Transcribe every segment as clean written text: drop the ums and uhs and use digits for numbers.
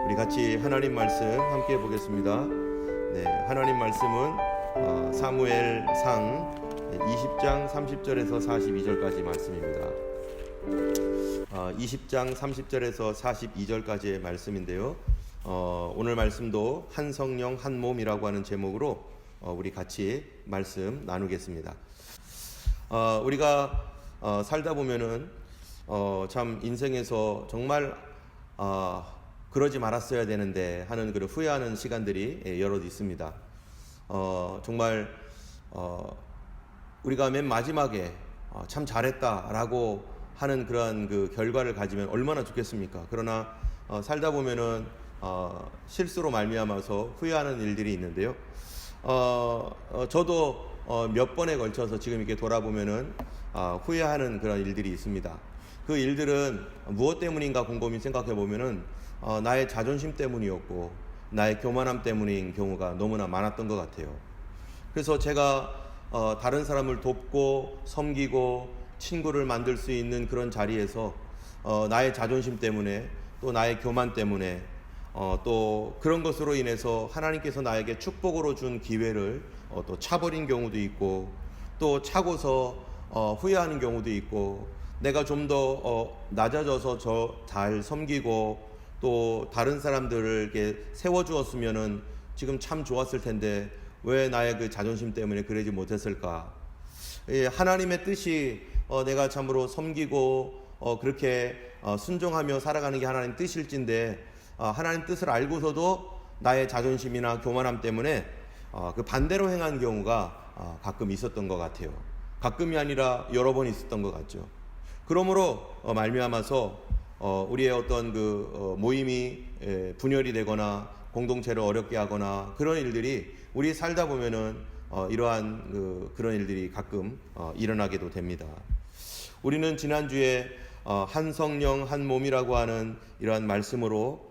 우리 같이 하나님 말씀 함께 보겠습니다. 네, 하나님 말씀은 사무엘상 20장 30절에서 42절까지 말씀입니다. 20장 30절에서 42절까지의 말씀인데요. 오늘 말씀도 한 성령 한 몸이라고 하는 제목으로 우리 같이 말씀 나누겠습니다. 우리가 살다 보면은 참 인생에서 정말 그러지 말았어야 되는데 하는 그런 후회하는 시간들이 여러 있습니다. 정말 우리가 맨 마지막에 참 잘했다라고 하는 그러한 그 결과를 가지면 얼마나 좋겠습니까? 그러나 살다 보면은 실수로 말미암아서 후회하는 일들이 있는데요. 저도 몇 번에 걸쳐서 지금 이렇게 돌아보면은 후회하는 그런 일들이 있습니다. 그 일들은 무엇 때문인가 곰곰이 생각해 보면은 나의 자존심 때문이었고 나의 교만함 때문인 경우가 너무나 많았던 것 같아요. 그래서 제가 다른 사람을 돕고 섬기고 친구를 만들 수 있는 그런 자리에서 나의 자존심 때문에 또 나의 교만 때문에 또 그런 것으로 인해서 하나님께서 나에게 축복으로 준 기회를 또 차버린 경우도 있고 또 차고서 후회하는 경우도 있고 내가 좀 더 낮아져서 잘 섬기고 또 다른 사람들에게 세워주었으면은 지금 참 좋았을 텐데 왜 나의 그 자존심 때문에 그러지 못했을까? 하나님의 뜻이 내가 참으로 섬기고 그렇게 순종하며 살아가는 게 하나님 뜻일진데 하나님 뜻을 알고서도 나의 자존심이나 교만함 때문에 그 반대로 행한 경우가 가끔 있었던 것 같아요. 가끔이 아니라 여러 번 있었던 것 같죠. 그러므로 말미암아서 우리의 어떤 그 모임이 분열이 되거나 공동체를 어렵게 하거나 그런 일들이 우리 살다 보면은 이러한 그런 일들이 가끔 일어나게도 됩니다. 우리는 지난주에 한 성령 한 몸이라고 하는 이러한 말씀으로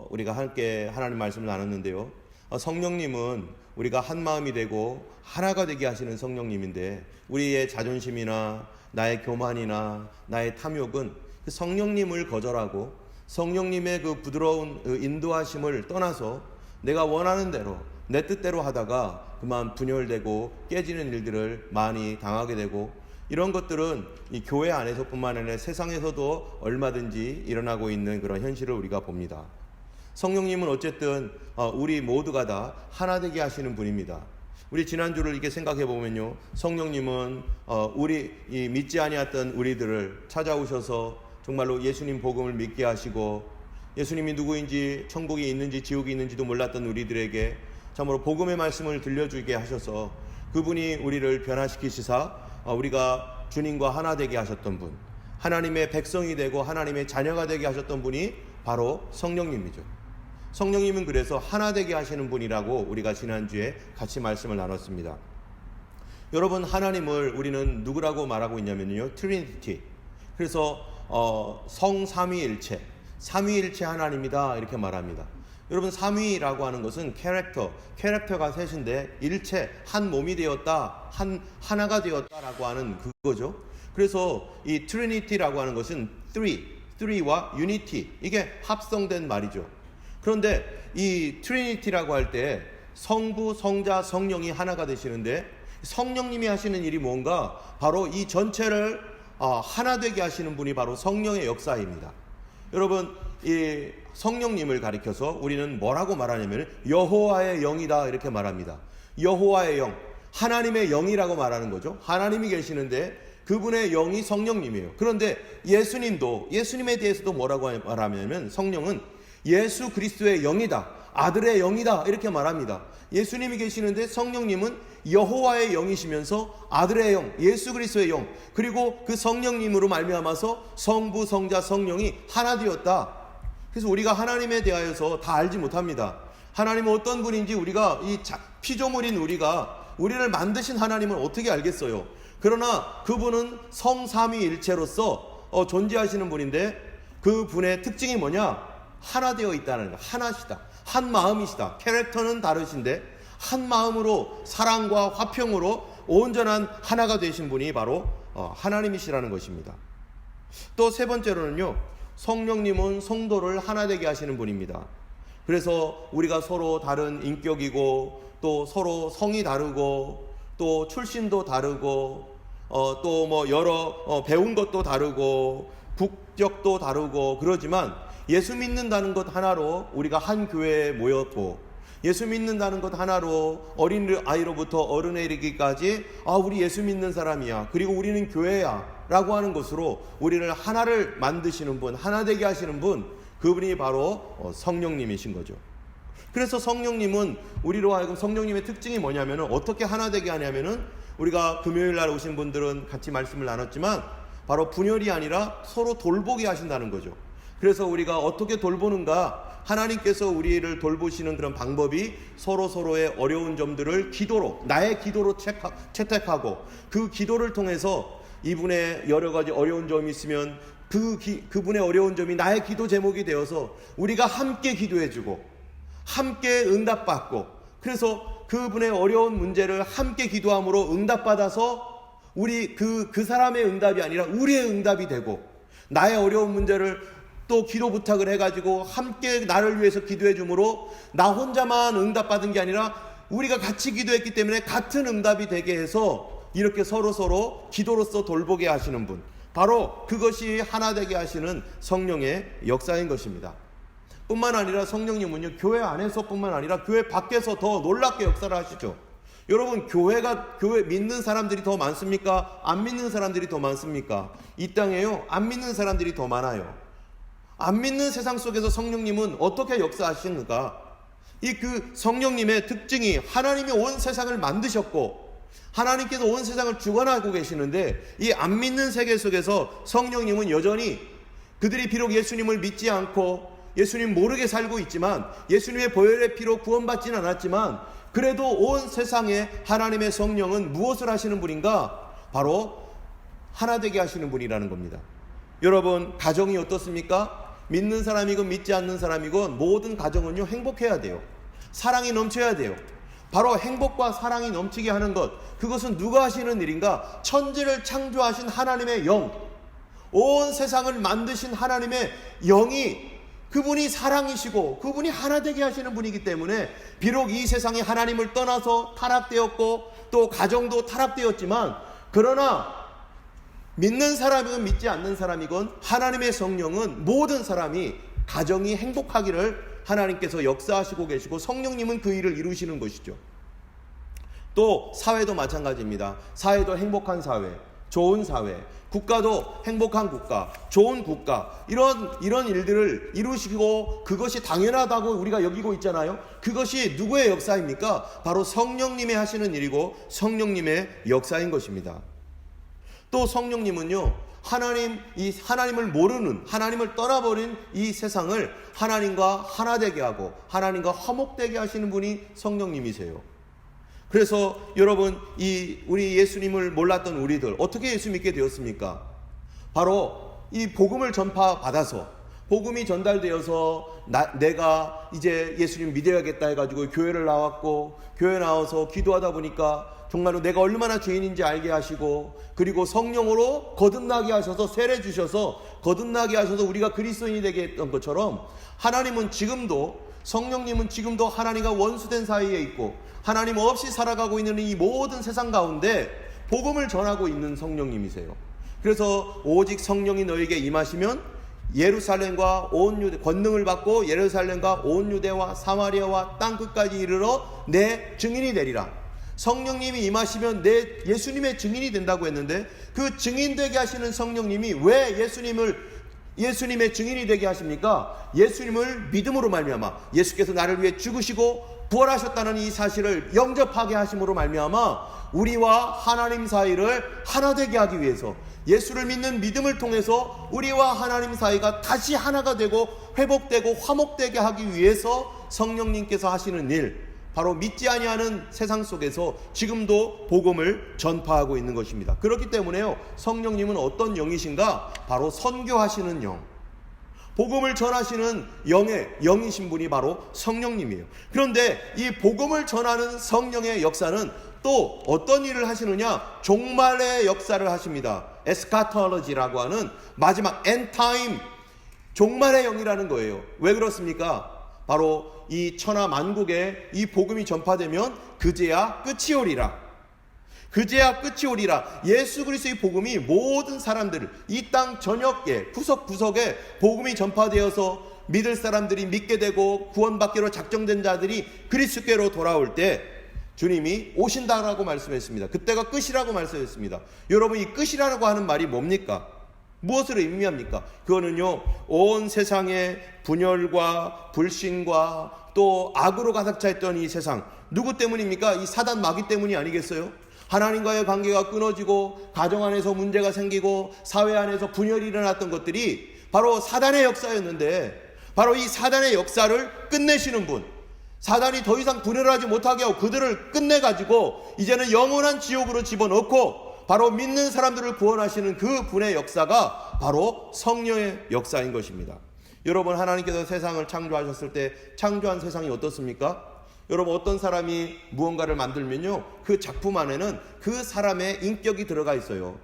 우리가 함께 하나님 말씀을 나눴는데요. 성령님은 우리가 한 마음이 되고 하나가 되게 하시는 성령님인데 우리의 자존심이나 나의 교만이나 나의 탐욕은 그 성령님을 거절하고 성령님의 그 부드러운 인도하심을 떠나서 내가 원하는 대로 내 뜻대로 하다가 그만 분열되고 깨지는 일들을 많이 당하게 되고 이런 것들은 이 교회 안에서뿐만 아니라 세상에서도 얼마든지 일어나고 있는 그런 현실을 우리가 봅니다. 성령님은 어쨌든 우리 모두가 다 하나 되게 하시는 분입니다. 우리 지난주를 이렇게 생각해 보면요, 성령님은 우리 이 믿지 아니했던 우리들을 찾아오셔서 정말로 예수님 복음을 믿게 하시고 예수님이 누구인지 천국이 있는지 지옥이 있는지도 몰랐던 우리들에게 참으로 복음의 말씀을 들려주게 하셔서 그분이 우리를 변화시키시사 우리가 주님과 하나 되게 하셨던 분, 하나님의 백성이 되고 하나님의 자녀가 되게 하셨던 분이 바로 성령님이죠. 성령님은 그래서 하나 되게 하시는 분이라고 우리가 지난주에 같이 말씀을 나눴습니다. 여러분, 하나님을 우리는 누구라고 말하고 있냐면요, 트리니티. 그래서 성삼위일체, 삼위일체 하나님이다 이렇게 말합니다. 여러분, 삼위라고 하는 것은 캐릭터가 셋인데 일체, 한 몸이 되었다, 하나가 되었다라고 하는 그거죠. 그래서 이 트리니티라고 하는 것은 three와 unity, 이게 합성된 말이죠. 그런데 이 트리니티라고 할 때 성부, 성자, 성령이 하나가 되시는데 성령님이 하시는 일이 뭔가 바로 이 전체를 하나 되게 하시는 분이 바로 성령의 역사입니다. 여러분, 이 성령님을 가리켜서 우리는 뭐라고 말하냐면 여호와의 영이다 이렇게 말합니다. 여호와의 영, 하나님의 영이라고 말하는 거죠. 하나님이 계시는데 그분의 영이 성령님이에요. 그런데 예수님에 대해서도 뭐라고 말하냐면 성령은 예수 그리스도의 영이다, 아들의 영이다 이렇게 말합니다. 예수님이 계시는데 성령님은 여호와의 영이시면서 아들의 영, 예수 그리스도의 영, 그리고 그 성령님으로 말미암아서 성부, 성자, 성령이 하나 되었다. 그래서 우리가 하나님에 대하여서 다 알지 못합니다. 하나님은 어떤 분인지 우리가 이 피조물인 우리를 만드신 하나님을 어떻게 알겠어요? 그러나 그분은 성삼위일체로서 존재하시는 분인데 그 분의 특징이 뭐냐? 하나 되어 있다는 거, 하나시다, 한 마음이시다. 캐릭터는 다르신데 한 마음으로 사랑과 화평으로 온전한 하나가 되신 분이 바로 하나님이시라는 것입니다. 또 세 번째로는요, 성령님은 성도를 하나 되게 하시는 분입니다. 그래서 우리가 서로 다른 인격이고 또 서로 성이 다르고 또 출신도 다르고 또 뭐 여러 배운 것도 다르고 국적도 다르고 그러지만 예수 믿는다는 것 하나로 우리가 한 교회에 모였고 예수 믿는다는 것 하나로 어린 아이로부터 어른에 이르기까지 우리 예수 믿는 사람이야, 그리고 우리는 교회야 라고 하는 것으로 우리를 하나를 만드시는 분, 하나 되게 하시는 분, 그분이 바로 성령님이신 거죠. 그래서 성령님은 우리로 하여금 성령님의 특징이 뭐냐면은 어떻게 하나 되게 하냐면은 우리가 금요일 날 오신 분들은 같이 말씀을 나눴지만 바로 분열이 아니라 서로 돌보게 하신다는 거죠. 그래서 우리가 어떻게 돌보는가, 하나님께서 우리를 돌보시는 그런 방법이 서로의 어려운 점들을 기도로, 나의 기도로 채택하고 그 기도를 통해서 이분의 여러 가지 어려운 점이 있으면 그분의 어려운 점이 나의 기도 제목이 되어서 우리가 함께 기도해주고 함께 응답받고, 그래서 그분의 어려운 문제를 함께 기도함으로 응답받아서 우리 그 사람의 응답이 아니라 우리의 응답이 되고, 나의 어려운 문제를 또 기도 부탁을 해가지고 함께 나를 위해서 기도해 주므로 나 혼자만 응답받은 게 아니라 우리가 같이 기도했기 때문에 같은 응답이 되게 해서 이렇게 서로 기도로서 돌보게 하시는 분, 바로 그것이 하나 되게 하시는 성령의 역사인 것입니다. 뿐만 아니라 성령님은요, 교회 안에서 뿐만 아니라 교회 밖에서 더 놀랍게 역사를 하시죠. 여러분, 교회 믿는 사람들이 더 많습니까? 안 믿는 사람들이 더 많습니까? 이 땅에요, 안 믿는 사람들이 더 많아요. 안 믿는 세상 속에서 성령님은 어떻게 역사하시는가? 그 성령님의 특징이 하나님이 온 세상을 만드셨고 하나님께서 온 세상을 주관하고 계시는데, 이 안 믿는 세계 속에서 성령님은 여전히 그들이 비록 예수님을 믿지 않고 예수님 모르게 살고 있지만, 예수님의 보혈의 피로 구원받지는 않았지만, 그래도 온 세상에 하나님의 성령은 무엇을 하시는 분인가? 바로 하나 되게 하시는 분이라는 겁니다. 여러분, 가정이 어떻습니까? 믿는 사람이건 믿지 않는 사람이건 모든 가정은요, 행복해야 돼요. 사랑이 넘쳐야 돼요. 바로 행복과 사랑이 넘치게 하는 것, 그것은 누가 하시는 일인가? 천지를 창조하신 하나님의 영, 온 세상을 만드신 하나님의 영이, 그분이 사랑이시고 그분이 하나 되게 하시는 분이기 때문에 비록 이 세상이 하나님을 떠나서 타락되었고 또 가정도 타락되었지만, 그러나 믿는 사람이건 믿지 않는 사람이건 하나님의 성령은 모든 사람이, 가정이 행복하기를 하나님께서 역사하시고 계시고 성령님은 그 일을 이루시는 것이죠. 또 사회도 마찬가지입니다. 사회도 행복한 사회, 좋은 사회, 국가도 행복한 국가, 좋은 국가, 이런 일들을 이루시고 그것이 당연하다고 우리가 여기고 있잖아요. 그것이 누구의 역사입니까? 바로 성령님이 하시는 일이고 성령님의 역사인 것입니다. 또 성령님은요, 하나님을 모르는, 하나님을 떠나버린 이 세상을 하나님과 하나 되게 하고 하나님과 화목되게 하시는 분이 성령님이세요. 그래서 여러분, 우리 예수님을 몰랐던 우리들 어떻게 예수 믿게 되었습니까? 바로 이 복음을 전파받아서, 복음이 전달되어서 내가 이제 예수님 믿어야겠다 해가지고 교회를 나왔고, 교회 나와서 기도하다 보니까 정말로 내가 얼마나 죄인인지 알게 하시고, 그리고 성령으로 거듭나게 하셔서 세례 주셔서 거듭나게 하셔서 우리가 그리스도인이 되게 했던 것처럼, 하나님은 지금도, 성령님은 지금도 하나님과 원수된 사이에 있고 하나님 없이 살아가고 있는 이 모든 세상 가운데 복음을 전하고 있는 성령님이세요. 그래서 오직 성령이 너에게 임하시면 예루살렘과 온 유대, 권능을 받고 예루살렘과 온 유대와 사마리아와 땅끝까지 이르러 내 증인이 되리라. 성령님이 임하시면 내 예수님의 증인이 된다고 했는데, 그 증인 되게 하시는 성령님이 왜 예수님의 증인이 되게 하십니까? 예수님을 믿음으로 말미암아, 예수께서 나를 위해 죽으시고 부활하셨다는 이 사실을 영접하게 하심으로 말미암아 우리와 하나님 사이를 하나 되게 하기 위해서, 예수를 믿는 믿음을 통해서 우리와 하나님 사이가 다시 하나가 되고 회복되고 화목되게 하기 위해서 성령님께서 하시는 일, 바로 믿지 아니하는 세상 속에서 지금도 복음을 전파하고 있는 것입니다. 그렇기 때문에요, 성령님은 어떤 영이신가? 바로 선교하시는 영, 복음을 전하시는 영이신 분이 바로 성령님이에요. 그런데 이 복음을 전하는 성령의 역사는 또 어떤 일을 하시느냐? 종말의 역사를 하십니다. 에스카톨로지라고 하는 마지막 엔타임, 종말의 영이라는 거예요. 왜 그렇습니까? 바로 이 천하 만국에 이 복음이 전파되면 그제야 끝이 오리라. 그제야 끝이 오리라. 예수 그리스도의 복음이 모든 사람들, 이 땅 전역에 구석구석에 복음이 전파되어서 믿을 사람들이 믿게 되고 구원받기로 작정된 자들이 그리스도께로 돌아올 때 주님이 오신다라고 말씀했습니다. 그때가 끝이라고 말씀했습니다. 여러분, 이 끝이라고 하는 말이 뭡니까? 무엇을 의미합니까? 그거는요, 온 세상에 분열과 불신과 또 악으로 가득 차 있던 이 세상, 누구 때문입니까? 이 사단 마귀 때문이 아니겠어요? 하나님과의 관계가 끊어지고 가정 안에서 문제가 생기고 사회 안에서 분열이 일어났던 것들이 바로 사단의 역사였는데, 바로 이 사단의 역사를 끝내시는 분, 사단이 더 이상 분열하지 못하게 하고 그들을 끝내가지고 이제는 영원한 지옥으로 집어넣고 바로 믿는 사람들을 구원하시는 그 분의 역사가 바로 성령의 역사인 것입니다. 여러분, 하나님께서 세상을 창조하셨을 때 창조한 세상이 어떻습니까? 여러분, 어떤 사람이 무언가를 만들면요, 그 작품 안에는 그 사람의 인격이 들어가 있어요.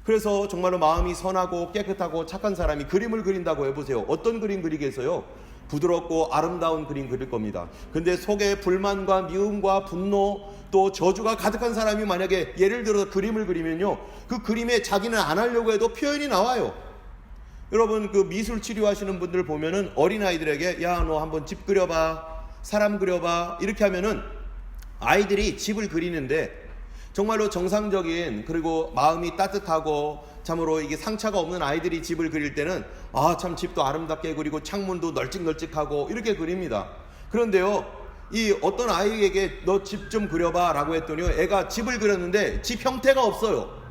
그래서 정말로 마음이 선하고 깨끗하고 착한 사람이 그림을 그린다고 해보세요. 어떤 그림 그리겠어요? 부드럽고 아름다운 그림 그릴 겁니다. 근데 속에 불만과 미움과 분노 또 저주가 가득한 사람이 만약에 예를 들어서 그림을 그리면요, 그 그림에 자기는 안 하려고 해도 표현이 나와요. 여러분, 그 미술 치료하시는 분들 보면은 어린아이들에게 야, 너 한번 집 그려봐, 사람 그려봐, 이렇게 하면은 아이들이 집을 그리는데 정말로 정상적인, 그리고 마음이 따뜻하고 참으로 이게 상처가 없는 아이들이 집을 그릴 때는 참 집도 아름답게 그리고 창문도 널찍널찍하고 이렇게 그립니다. 그런데요, 이 어떤 아이에게 너 집 좀 그려봐 라고 했더니 애가 집을 그렸는데 집 형태가 없어요.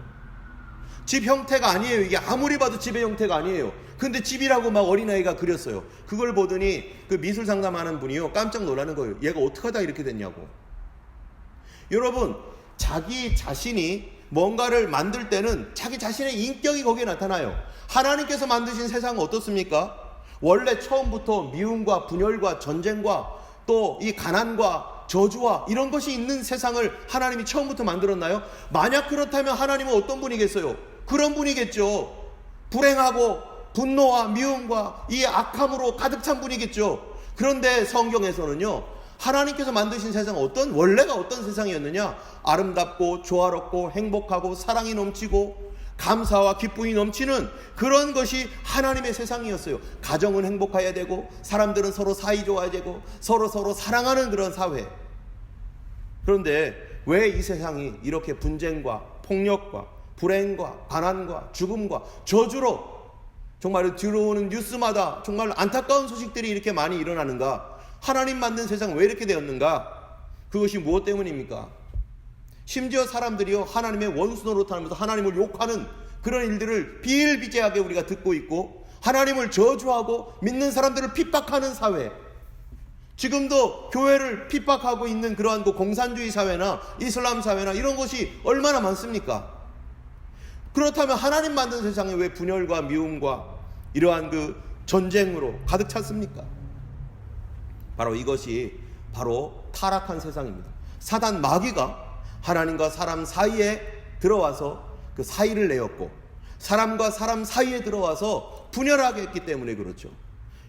집 형태가 아니에요. 이게 아무리 봐도 집의 형태가 아니에요. 근데 집이라고 막 어린아이가 그렸어요. 그걸 보더니 그 미술 상담하는 분이요, 깜짝 놀라는 거예요. 얘가 어떻게 하다 이렇게 됐냐고. 여러분, 자기 자신이 뭔가를 만들 때는 자기 자신의 인격이 거기에 나타나요. 하나님께서 만드신 세상은 어떻습니까? 원래 처음부터 미움과 분열과 전쟁과 또 이 가난과 저주와 이런 것이 있는 세상을 하나님이 처음부터 만들었나요? 만약 그렇다면 하나님은 어떤 분이겠어요? 그런 분이겠죠. 불행하고 분노와 미움과 이 악함으로 가득 찬 분이겠죠. 그런데 성경에서는요, 하나님께서 만드신 세상은 원래가 어떤 세상이었느냐? 아름답고 조화롭고 행복하고 사랑이 넘치고 감사와 기쁨이 넘치는 그런 것이 하나님의 세상이었어요. 가정은 행복해야 되고 사람들은 서로 사이 좋아야 되고 서로 사랑하는 그런 사회. 그런데 왜 이 세상이 이렇게 분쟁과 폭력과 불행과 가난과 죽음과 저주로 정말 들어오는 뉴스마다 정말 안타까운 소식들이 이렇게 많이 일어나는가? 하나님 만든 세상 왜 이렇게 되었는가? 그것이 무엇 때문입니까? 심지어 사람들이요, 하나님의 원수 노릇하면서 하나님을 욕하는 그런 일들을 비일비재하게 우리가 듣고 있고, 하나님을 저주하고 믿는 사람들을 핍박하는 사회, 지금도 교회를 핍박하고 있는 그러한 그 공산주의 사회나 이슬람 사회나 이런 것이 얼마나 많습니까? 그렇다면 하나님 만든 세상에 왜 분열과 미움과 이러한 그 전쟁으로 가득 찼습니까? 바로 이것이 바로 타락한 세상입니다. 사단 마귀가 하나님과 사람 사이에 들어와서 그 사이를 내었고, 사람과 사람 사이에 들어와서 분열하게 했기 때문에 그렇죠.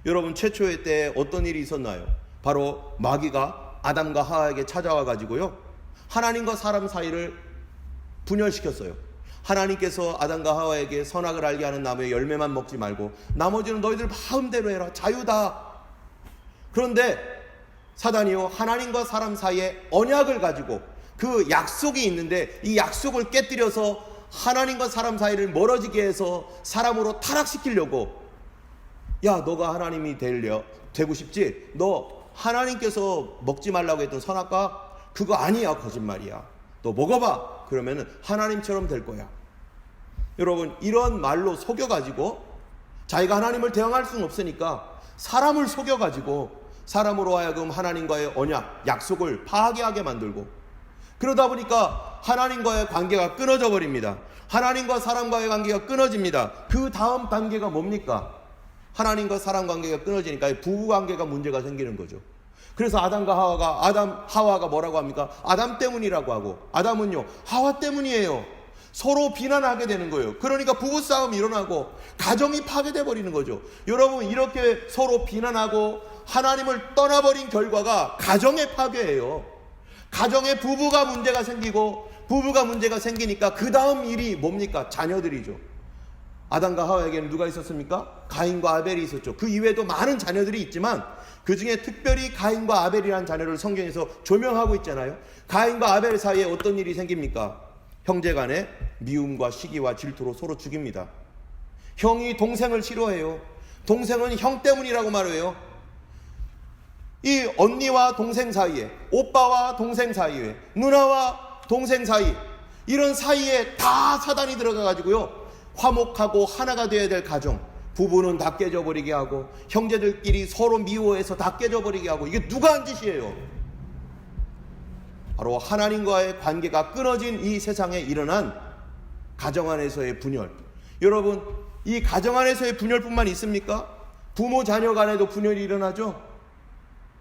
여러분, 최초의 때 어떤 일이 있었나요? 바로 마귀가 아담과 하와에게 찾아와 가지고요, 하나님과 사람 사이를 분열시켰어요. 하나님께서 아담과 하와에게 선악을 알게 하는 나무의 열매만 먹지 말고 나머지는 너희들 마음대로 해라, 자유다. 그런데 사단이요, 하나님과 사람 사이에 언약을 가지고 그 약속이 있는데 이 약속을 깨뜨려서 하나님과 사람 사이를 멀어지게 해서 사람으로 타락시키려고, 야, 너가 하나님이 되고 싶지? 너 하나님께서 먹지 말라고 했던 선악과 그거 아니야, 거짓말이야. 너 먹어봐. 그러면은 하나님처럼 될 거야. 여러분, 이런 말로 속여가지고 자기가 하나님을 대항할 수는 없으니까 사람을 속여가지고 사람으로 하여금 하나님과의 언약, 약속을 파괴하게 만들고, 그러다 보니까 하나님과의 관계가 끊어져 버립니다. 하나님과 사람과의 관계가 끊어집니다. 그 다음 단계가 뭡니까? 하나님과 사람 관계가 끊어지니까 부부 관계가 문제가 생기는 거죠. 그래서 하와가 뭐라고 합니까? 아담 때문이라고 하고, 아담은요, 하와 때문이에요. 서로 비난하게 되는 거예요. 그러니까 부부싸움이 일어나고 가정이 파괴돼 버리는 거죠. 여러분, 이렇게 서로 비난하고 하나님을 떠나버린 결과가 가정의 파괴예요. 가정에 부부가 문제가 생기고, 부부가 문제가 생기니까 그 다음 일이 뭡니까? 자녀들이죠. 아담과 하와에게는 누가 있었습니까? 가인과 아벨이 있었죠. 그 이외에도 많은 자녀들이 있지만 그 중에 특별히 가인과 아벨이라는 자녀를 성경에서 조명하고 있잖아요. 가인과 아벨 사이에 어떤 일이 생깁니까? 형제간에 미움과 시기와 질투로 서로 죽입니다. 형이 동생을 싫어해요. 동생은 형 때문이라고 말해요. 이 언니와 동생 사이에, 오빠와 동생 사이에, 누나와 동생 사이, 이런 사이에 다 사단이 들어가가지고요, 화목하고 하나가 되어야 될 가정, 부부는 다 깨져버리게 하고 형제들끼리 서로 미워해서 다 깨져버리게 하고, 이게 누가 한 짓이에요? 바로 하나님과의 관계가 끊어진 이 세상에 일어난 가정 안에서의 분열. 여러분, 이 가정 안에서의 분열뿐만 있습니까? 부모 자녀 간에도 분열이 일어나죠.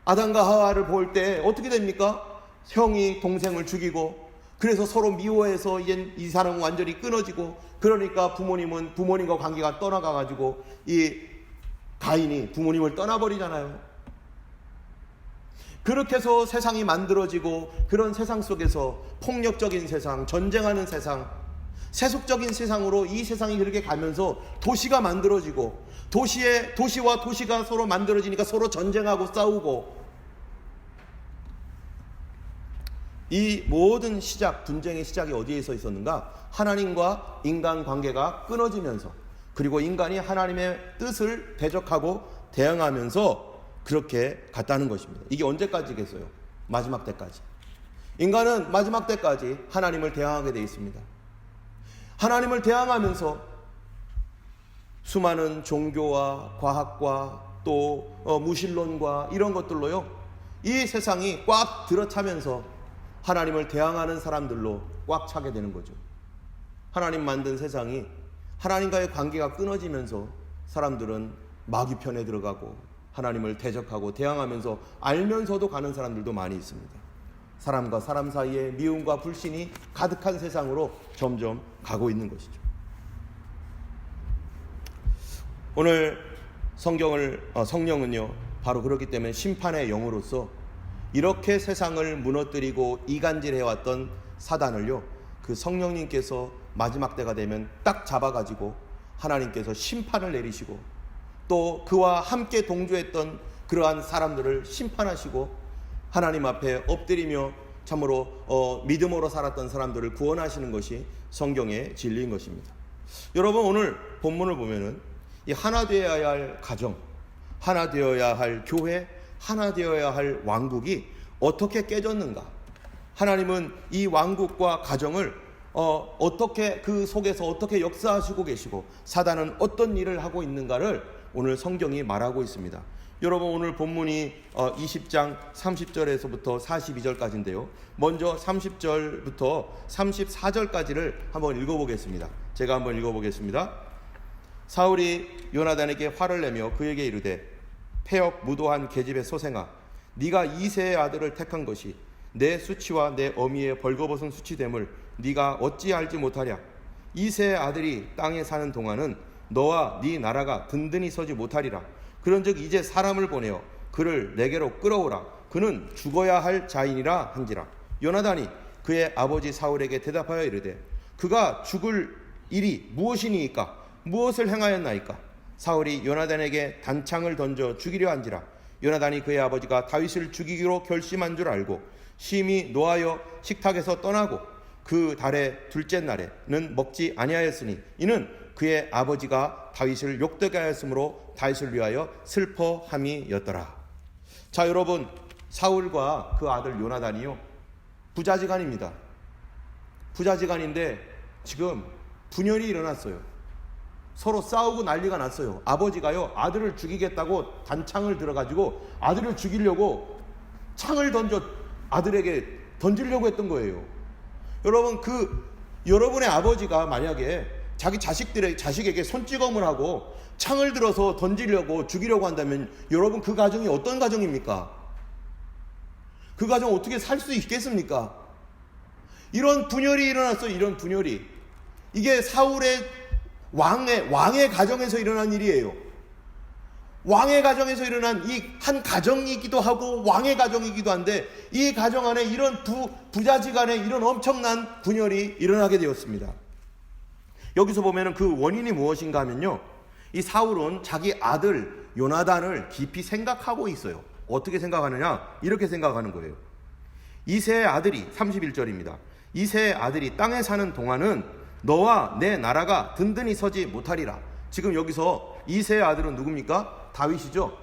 아담과 하와를 볼 때 어떻게 됩니까? 형이 동생을 죽이고, 그래서 서로 미워해서 이 사람은 완전히 끊어지고, 그러니까 부모님은 부모님과 관계가 떠나가가지고 이 가인이 부모님을 떠나버리잖아요. 그렇게 해서 세상이 만들어지고, 그런 세상 속에서 폭력적인 세상, 전쟁하는 세상, 세속적인 세상으로 이 세상이 그렇게 가면서 도시가 만들어지고, 도시와 도시가 서로 만들어지니까 서로 전쟁하고 싸우고, 이 모든 분쟁의 시작이 어디에서 있었는가? 하나님과 인간 관계가 끊어지면서, 그리고 인간이 하나님의 뜻을 대적하고 대항하면서 그렇게 갔다는 것입니다. 이게 언제까지겠어요? 마지막 때까지. 인간은 마지막 때까지 하나님을 대항하게 되어 있습니다. 하나님을 대항하면서 수많은 종교와 과학과 또 무신론과 이런 것들로요, 이 세상이 꽉 들어차면서 하나님을 대항하는 사람들로 꽉 차게 되는 거죠. 하나님 만든 세상이 하나님과의 관계가 끊어지면서 사람들은 마귀 편에 들어가고 하나님을 대적하고 대항하면서 알면서도 가는 사람들도 많이 있습니다. 사람과 사람 사이에 미움과 불신이 가득한 세상으로 점점 가고 있는 것이죠. 오늘 성령은요, 바로 그렇기 때문에 심판의 영으로서 이렇게 세상을 무너뜨리고 이간질해왔던 사단을요, 그 성령님께서 마지막 때가 되면 딱 잡아가지고 하나님께서 심판을 내리시고, 또 그와 함께 동조했던 그러한 사람들을 심판하시고 하나님 앞에 엎드리며 참으로 믿음으로 살았던 사람들을 구원하시는 것이 성경의 진리인 것입니다. 여러분, 오늘 본문을 보면은 이 하나 되어야 할 가정, 하나 되어야 할 교회, 하나 되어야 할 왕국이 어떻게 깨졌는가? 하나님은 이 왕국과 가정을 어떻게, 그 속에서 어떻게 역사하시고 계시고 사단은 어떤 일을 하고 있는가를 오늘 성경이 말하고 있습니다. 여러분, 오늘 본문이 20장 30절에서부터 42절까지인데요. 먼저 30절부터 34절까지를 한번 읽어보겠습니다. 제가 한번 읽어보겠습니다. 사울이 요나단에게 화를 내며 그에게 이르되, 폐역 무도한 계집의 소생아, 네가 이새의 아들을 택한 것이 내 수치와 내 어미의 벌거벗은 수치됨을 네가 어찌 알지 못하랴? 이새의 아들이 땅에 사는 동안은 너와 네 나라가 든든히 서지 못하리라. 그런즉 이제 사람을 보내어 그를 내게로 끌어오라. 그는 죽어야 할 자인이라 한지라. 요나단이 그의 아버지 사울에게 대답하여 이르되, 그가 죽을 일이 무엇이니이까? 무엇을 행하였나이까? 사울이 요나단에게 단창을 던져 죽이려 한지라. 요나단이 그의 아버지가 다윗을 죽이기로 결심한 줄 알고 심히 노하여 식탁에서 떠나고 그 달의 둘째 날에는 먹지 아니하였으니 이는 그의 아버지가 다윗을 욕되게 하였으므로 다윗을 위하여 슬퍼함이었더라. 자, 여러분, 사울과 그 아들 요나단이요, 부자지간입니다. 부자지간인데 지금 분열이 일어났어요. 서로 싸우고 난리가 났어요. 아버지가요, 아들을 죽이겠다고 단창을 들어가지고 아들을 죽이려고 창을 던져 아들에게 던지려고 했던 거예요. 여러분, 여러분의 아버지가 만약에 자기 자식에게 손찌검을 하고 창을 들어서 던지려고 죽이려고 한다면 여러분, 그 가정이 어떤 가정입니까? 그 가정 어떻게 살 수 있겠습니까? 이런 분열이 일어났어요. 이런 분열이. 이게 사울의 왕의 가정에서 일어난 일이에요. 왕의 가정에서 일어난 이 한 가정이기도 하고 왕의 가정이기도 한데, 이 가정 안에 이런 부자지간에 이런 엄청난 분열이 일어나게 되었습니다. 여기서 보면은 그 원인이 무엇인가 하면요, 이 사울은 자기 아들 요나단을 깊이 생각하고 있어요. 어떻게 생각하느냐? 이렇게 생각하는 거예요. 이새의 아들이, 31절입니다. 이새의 아들이 땅에 사는 동안은 너와 내 나라가 든든히 서지 못하리라. 지금 여기서 이새의 아들은 누굽니까? 다윗이죠.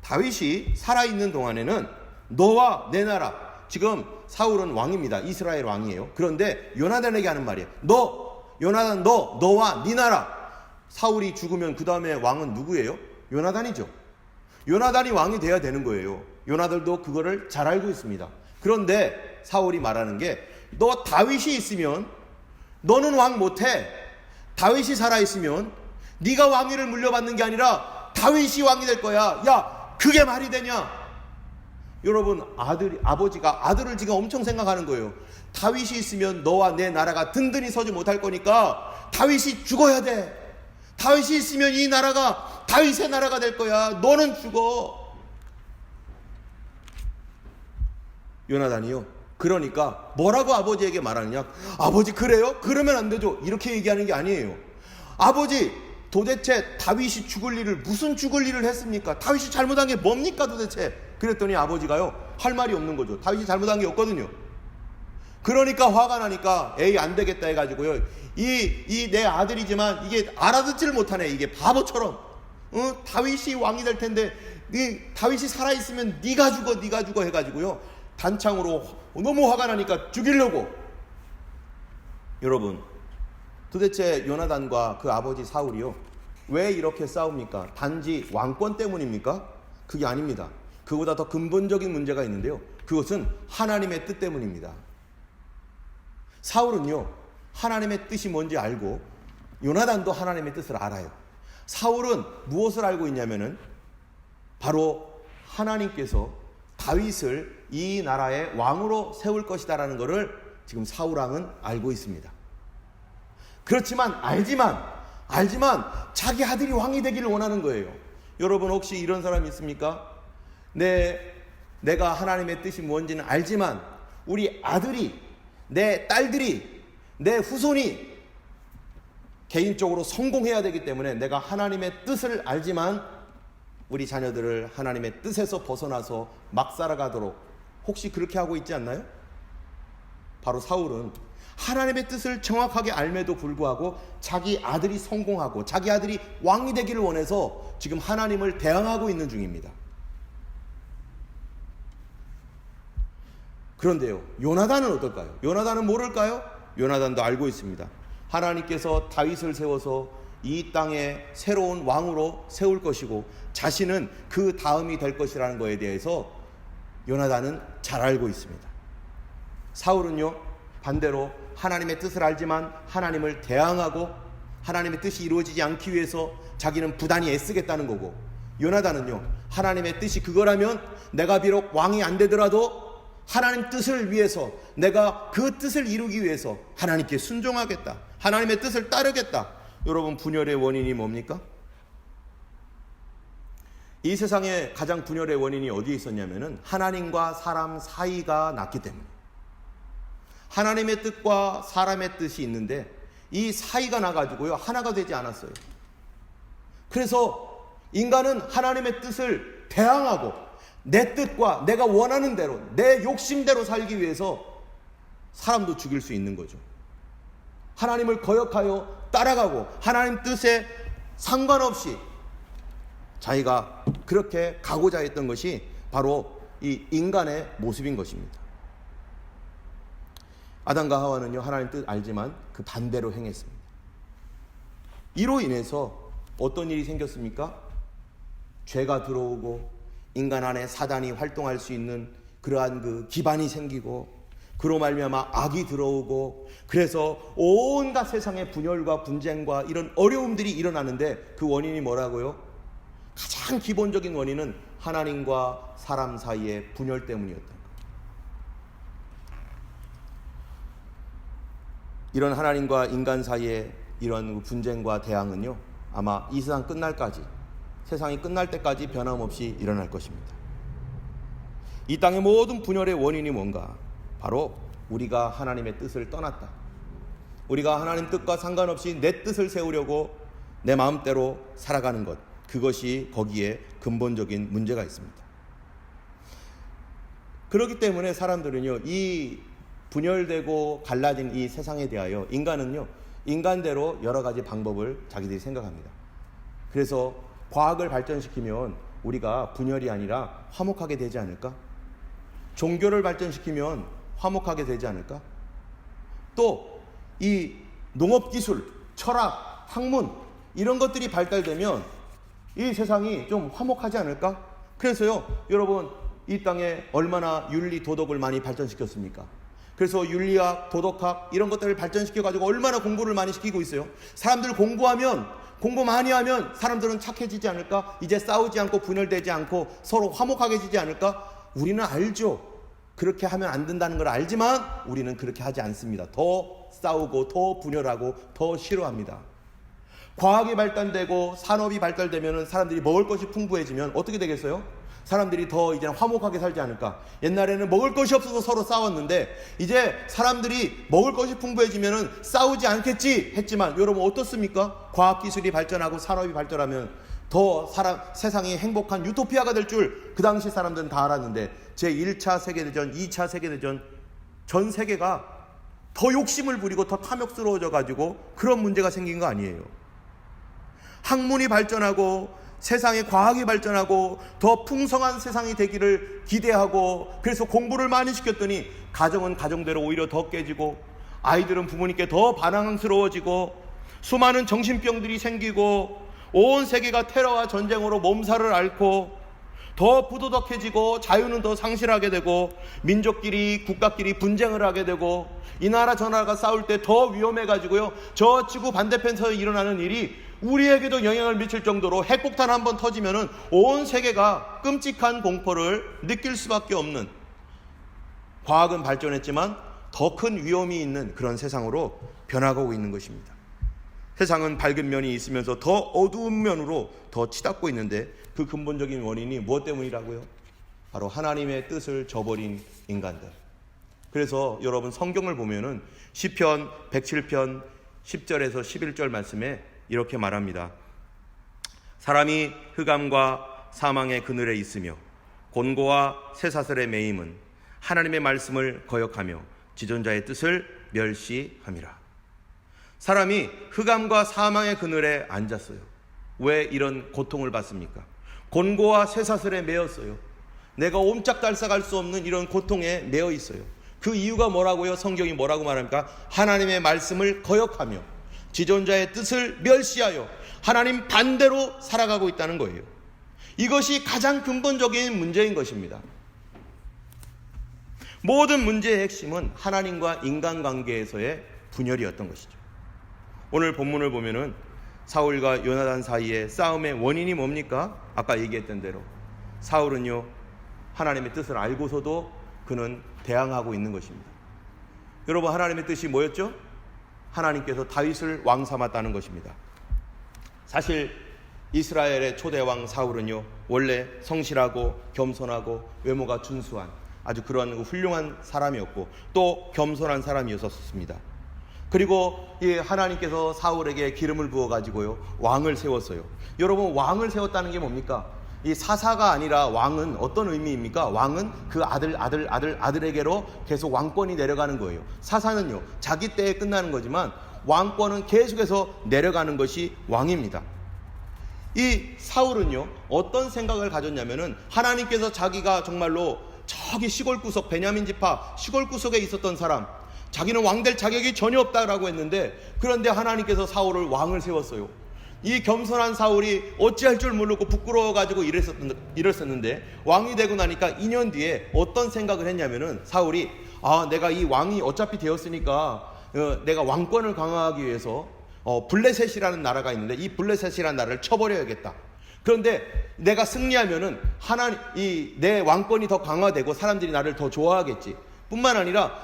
다윗이 살아있는 동안에는 너와 내 나라, 지금 사울은 왕입니다. 이스라엘 왕이에요. 그런데 요나단에게 하는 말이에요. 요나단 너와 네 나라. 사울이 죽으면 그 다음에 왕은 누구예요? 요나단이죠. 요나단이 왕이 돼야 되는 거예요. 요나단도 그거를 잘 알고 있습니다. 그런데 사울이 말하는 게, 너 다윗이 있으면 너는 왕 못해. 다윗이 살아있으면 네가 왕위를 물려받는 게 아니라 다윗이 왕이 될 거야. 야, 그게 말이 되냐? 여러분, 아버지가 아들을 지금 엄청 생각하는 거예요. 다윗이 있으면 너와 내 나라가 든든히 서지 못할 거니까 다윗이 죽어야 돼. 다윗이 있으면 이 나라가 다윗의 나라가 될 거야. 너는 죽어. 요나단이요. 그러니까 뭐라고 아버지에게 말하느냐? 아버지, 그래요? 그러면 안 되죠. 이렇게 얘기하는 게 아니에요. 아버지, 도대체 다윗이 죽을 일을, 무슨 죽을 일을 했습니까? 다윗이 잘못한 게 뭡니까 도대체? 그랬더니 아버지가요, 할 말이 없는 거죠. 다윗이 잘못한 게 없거든요. 그러니까 화가 나니까 에이 안 되겠다 해가지고요, 이 내 아들이지만 이게 알아듣지를 못하네. 이게 바보처럼 다윗이 왕이 될 텐데 다윗이 살아있으면 네가 죽어 해가지고요, 단창으로 너무 화가 나니까 죽이려고. 여러분, 도대체 요나단과 그 아버지 사울이요, 왜 이렇게 싸웁니까? 단지 왕권 때문입니까? 그게 아닙니다. 그보다 더 근본적인 문제가 있는데요, 그것은 하나님의 뜻 때문입니다. 사울은요, 하나님의 뜻이 뭔지 알고, 요나단도 하나님의 뜻을 알아요. 사울은 무엇을 알고 있냐면은 바로 하나님께서 다윗을 이 나라의 왕으로 세울 것이다라는 것을 지금 사울 왕은 알고 있습니다. 그렇지만 알지만 자기 아들이 왕이 되기를 원하는 거예요. 여러분, 혹시 이런 사람이 있습니까? 내가 하나님의 뜻이 뭔지는 알지만 우리 아들이, 내 딸들이, 내 후손이 개인적으로 성공해야 되기 때문에 내가 하나님의 뜻을 알지만 우리 자녀들을 하나님의 뜻에서 벗어나서 막 살아가도록, 혹시 그렇게 하고 있지 않나요? 바로 사울은 하나님의 뜻을 정확하게 알매도 불구하고 자기 아들이 성공하고 자기 아들이 왕이 되기를 원해서 지금 하나님을 대항하고 있는 중입니다. 그런데요, 요나단은 어떨까요? 요나단은 모를까요? 요나단도 알고 있습니다. 하나님께서 다윗을 세워서 이 땅에 새로운 왕으로 세울 것이고 자신은 그 다음이 될 것이라는 것에 대해서 요나단은 잘 알고 있습니다. 사울은요, 반대로 하나님의 뜻을 알지만 하나님을 대항하고 하나님의 뜻이 이루어지지 않기 위해서 자기는 부단히 애쓰겠다는 거고, 요나단은요, 하나님의 뜻이 그거라면 내가 비록 왕이 안 되더라도 하나님 뜻을 위해서, 내가 그 뜻을 이루기 위해서 하나님께 순종하겠다, 하나님의 뜻을 따르겠다. 여러분, 분열의 원인이 뭡니까? 이 세상에 가장 분열의 원인이 어디에 있었냐면은 하나님과 사람 사이가 났기 때문에. 하나님의 뜻과 사람의 뜻이 있는데 이 사이가 나가지고요, 하나가 되지 않았어요. 그래서 인간은 하나님의 뜻을 대항하고 내 뜻과 내가 원하는 대로, 내 욕심대로 살기 위해서 사람도 죽일 수 있는 거죠. 하나님을 거역하여 따라가고 하나님 뜻에 상관없이 자기가 그렇게 가고자 했던 것이 바로 이 인간의 모습인 것입니다. 아담과 하와는요, 하나님 뜻 알지만 그 반대로 행했습니다. 이로 인해서 어떤 일이 생겼습니까? 죄가 들어오고 인간 안에 사단이 활동할 수 있는 그러한 그 기반이 생기고, 그로 말미암아 악이 들어오고, 그래서 온갖 세상의 분열과 분쟁과 이런 어려움들이 일어나는데 그 원인이 뭐라고요? 가장 기본적인 원인은 하나님과 사람 사이의 분열 때문이었다. 이런 하나님과 인간 사이의 이런 분쟁과 대항은요, 아마 이 세상 끝날까지, 세상이 끝날 때까지 변함없이 일어날 것입니다. 이 땅의 모든 분열의 원인이 뭔가? 바로 우리가 하나님의 뜻을 떠났다. 우리가 하나님 뜻과 상관없이 내 뜻을 세우려고 내 마음대로 살아가는 것, 그것이 거기에 근본적인 문제가 있습니다. 그렇기 때문에 사람들은요, 이 분열되고 갈라진 이 세상에 대하여 인간은요, 인간대로 여러 가지 방법을 자기들이 생각합니다. 그래서 과학을 발전시키면 우리가 분열이 아니라 화목하게 되지 않을까? 종교를 발전시키면 화목하게 되지 않을까? 또 이 농업기술, 철학, 학문 이런 것들이 발달되면 이 세상이 좀 화목하지 않을까? 그래서요, 여러분, 이 땅에 얼마나 윤리 도덕을 많이 발전시켰습니까? 그래서 윤리학, 도덕학 이런 것들을 발전시켜가지고 얼마나 공부를 많이 시키고 있어요. 사람들 공부 많이 하면 사람들은 착해지지 않을까? 이제 싸우지 않고 분열되지 않고 서로 화목하게 지지 않을까? 우리는 알죠. 그렇게 하면 안 된다는 걸 알지만 우리는 그렇게 하지 않습니다. 더 싸우고 더 분열하고 더 싫어합니다. 과학이 발달되고 산업이 발달되면 사람들이 먹을 것이 풍부해지면 어떻게 되겠어요? 사람들이 더 이제 화목하게 살지 않을까? 옛날에는 먹을 것이 없어서 서로 싸웠는데 이제 사람들이 먹을 것이 풍부해지면 싸우지 않겠지 했지만 여러분 어떻습니까? 과학기술이 발전하고 산업이 발전하면 더 세상이 행복한 유토피아가 될 줄 그 당시 사람들은 다 알았는데 제1차 세계대전, 2차 세계대전 전 세계가 더 욕심을 부리고 더 탐욕스러워져 가지고 그런 문제가 생긴 거 아니에요. 학문이 발전하고 세상에 과학이 발전하고 더 풍성한 세상이 되기를 기대하고 그래서 공부를 많이 시켰더니 가정은 가정대로 오히려 더 깨지고 아이들은 부모님께 더 반항스러워지고 수많은 정신병들이 생기고 온 세계가 테러와 전쟁으로 몸살을 앓고 더 부도덕해지고 자유는 더 상실하게 되고 민족끼리 국가끼리 분쟁을 하게 되고 이 나라 저 나라가 싸울 때 더 위험해가지고요, 저 지구 반대편에서 일어나는 일이 우리에게도 영향을 미칠 정도로 핵폭탄 한번 터지면은 온 세계가 끔찍한 공포를 느낄 수밖에 없는, 과학은 발전했지만 더 큰 위험이 있는 그런 세상으로 변화가고 있는 것입니다. 세상은 밝은 면이 있으면서 더 어두운 면으로 더 치닫고 있는데 그 근본적인 원인이 무엇 때문이라고요? 바로 하나님의 뜻을 저버린 인간들. 그래서 여러분 성경을 보면은 시편 107편 10절에서 11절 말씀에 이렇게 말합니다. 사람이 흑암과 사망의 그늘에 있으며 곤고와 쇠사슬의 매임은 하나님의 말씀을 거역하며 지존자의 뜻을 멸시함이라. 사람이 흑암과 사망의 그늘에 앉았어요. 왜 이런 고통을 받습니까? 곤고와 쇠사슬에 매였어요. 내가 옴짝달싹할 수 없는 이런 고통에 매여 있어요. 그 이유가 뭐라고요? 성경이 뭐라고 말합니까? 하나님의 말씀을 거역하며 지존자의 뜻을 멸시하여 하나님 반대로 살아가고 있다는 거예요. 이것이 가장 근본적인 문제인 것입니다. 모든 문제의 핵심은 하나님과 인간관계에서의 분열이었던 것이죠. 오늘 본문을 보면은 사울과 요나단 사이의 싸움의 원인이 뭡니까? 아까 얘기했던 대로 사울은요, 하나님의 뜻을 알고서도 그는 대항하고 있는 것입니다. 여러분, 하나님의 뜻이 뭐였죠? 하나님께서 다윗을 왕 삼았다는 것입니다. 사실 이스라엘의 초대왕 사울은요, 원래 성실하고 겸손하고 외모가 준수한 아주 그런 훌륭한 사람이었고 또 겸손한 사람이었습니다. 그리고 이 하나님께서 사울에게 기름을 부어가지고요, 왕을 세웠어요. 여러분, 왕을 세웠다는 게 뭡니까? 이 사사가 아니라 왕은 어떤 의미입니까? 왕은 그 아들에게로 계속 왕권이 내려가는 거예요. 사사는요, 자기 때에 끝나는 거지만 왕권은 계속해서 내려가는 것이 왕입니다. 이 사울은요, 어떤 생각을 가졌냐면은 하나님께서 자기가 정말로 저기 시골구석, 베냐민 지파 시골구석에 있었던 사람, 자기는 왕 될 자격이 전혀 없다라고 했는데, 그런데 하나님께서 사울을 왕을 세웠어요. 이 겸손한 사울이 어찌할 줄 모르고 부끄러워가지고 이랬었는데 왕이 되고 나니까 2년 뒤에 어떤 생각을 했냐면은 사울이 내가 이 왕이 어차피 되었으니까 내가 왕권을 강화하기 위해서 블레셋이라는 나라가 있는데 이 블레셋이라는 나라를 쳐버려야겠다. 그런데 내가 승리하면은 내 왕권이 더 강화되고 사람들이 나를 더 좋아하겠지. 뿐만 아니라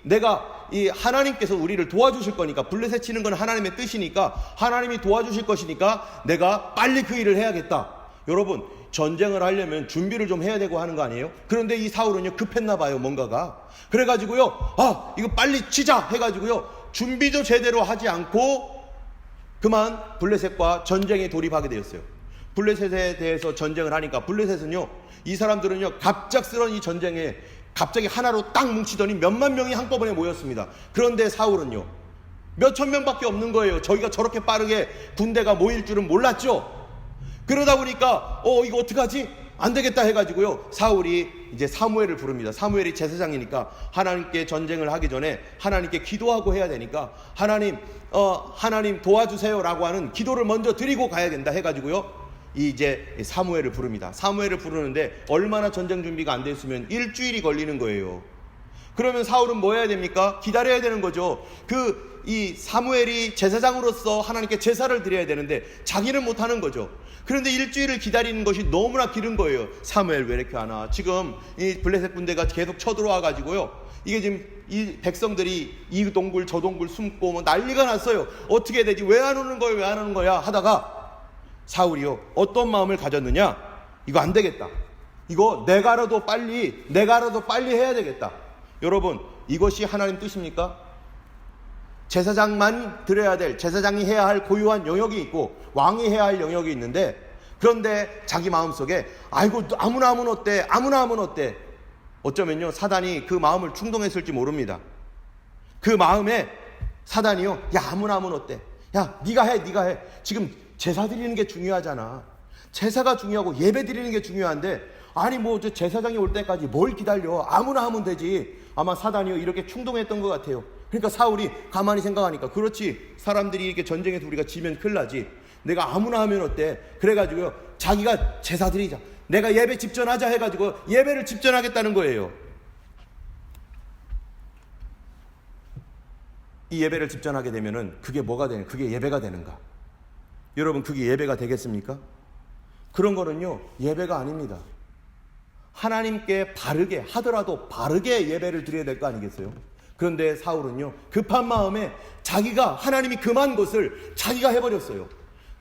내가 이 하나님께서 우리를 도와주실 거니까, 블레셋 치는 건 하나님의 뜻이니까, 하나님이 도와주실 것이니까 내가 빨리 그 일을 해야겠다. 여러분, 전쟁을 하려면 준비를 좀 해야 되고 하는 거 아니에요? 그런데 이 사울은요, 급했나 봐요, 뭔가가. 그래가지고요, 이거 빨리 치자 해가지고요, 준비도 제대로 하지 않고 그만 블레셋과 전쟁에 돌입하게 되었어요. 블레셋에 대해서 전쟁을 하니까, 블레셋은요, 이 사람들은요, 갑작스러운 이 전쟁에 갑자기 하나로 딱 뭉치더니 몇만 명이 한꺼번에 모였습니다. 그런데 사울은요, 몇천 명밖에 없는 거예요. 저희가 저렇게 빠르게 군대가 모일 줄은 몰랐죠. 그러다 보니까 이거 어떡하지? 안 되겠다 해가지고요, 사울이 이제 사무엘을 부릅니다. 사무엘이 제사장이니까 하나님께 전쟁을 하기 전에 하나님께 기도하고 해야 되니까, 하나님 도와주세요 라고 하는 기도를 먼저 드리고 가야 된다 해가지고요, 이제 사무엘을 부릅니다. 사무엘을 부르는데 얼마나 전쟁 준비가 안 됐으면 일주일이 걸리는 거예요. 그러면 사울은 뭐 해야 됩니까? 기다려야 되는 거죠. 이 사무엘이 제사장으로서 하나님께 제사를 드려야 되는데 자기는 못하는 거죠. 그런데 일주일을 기다리는 것이 너무나 길은 거예요. 사무엘 왜 이렇게 하나? 지금 이 블레셋 군대가 계속 쳐들어와 가지고요, 이게 지금 이 백성들이 이 동굴 저 동굴 숨고 뭐 난리가 났어요. 어떻게 해야 되지? 왜 안 오는 거야? 왜 안 오는 거야? 하다가 사울이요, 어떤 마음을 가졌느냐? 이거 안 되겠다. 이거 내가라도 빨리 해야 되겠다. 여러분, 이것이 하나님 뜻입니까? 제사장만 드려야 될, 제사장이 해야 할 고유한 영역이 있고 왕이 해야 할 영역이 있는데, 그런데 자기 마음속에 아이고 아무나 하면 어때? 어쩌면요, 사단이 그 마음을 충동했을지 모릅니다. 그 마음에 사단이요, 야 아무나 하면 어때? 야 네가 해. 지금 제사 드리는 게 중요하잖아. 제사가 중요하고 예배 드리는 게 중요한데, 아니 뭐 저 제사장이 올 때까지 뭘 기다려? 아무나 하면 되지. 아마 사단이요, 이렇게 충동했던 것 같아요. 그러니까 사울이 가만히 생각하니까, 그렇지, 사람들이 이렇게 전쟁에서 우리가 지면 큰일 나지. 내가 아무나 하면 어때? 그래가지고요, 자기가 제사 드리자, 내가 예배 집전하자 해가지고 예배를 집전하겠다는 거예요. 이 예배를 집전하게 되면은 그게 뭐가 되는? 그게 예배가 되는가? 여러분, 그게 예배가 되겠습니까? 그런 거는요, 예배가 아닙니다. 하나님께 바르게 하더라도 바르게 예배를 드려야 될 거 아니겠어요? 그런데 사울은요, 급한 마음에 자기가 하나님이 금한 것을 자기가 해버렸어요.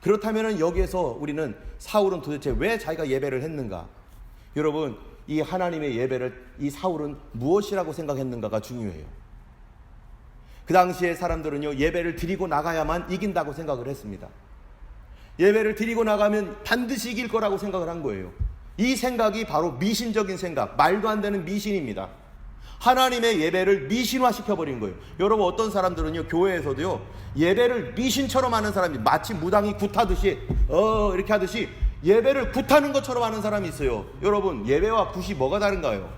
그렇다면 여기에서 우리는 사울은 도대체 왜 자기가 예배를 했는가? 여러분, 이 하나님의 예배를 이 사울은 무엇이라고 생각했는가가 중요해요. 그 당시에 사람들은요, 예배를 드리고 나가야만 이긴다고 생각을 했습니다. 예배를 드리고 나가면 반드시 이길 거라고 생각을 한 거예요. 이 생각이 바로 미신적인 생각, 말도 안 되는 미신입니다. 하나님의 예배를 미신화시켜버린 거예요. 여러분, 어떤 사람들은요, 교회에서도요, 예배를 미신처럼 하는 사람이, 마치 무당이 굿하듯이 이렇게 하듯이 예배를 굿하는 것처럼 하는 사람이 있어요. 여러분, 예배와 굿이 뭐가 다른가요?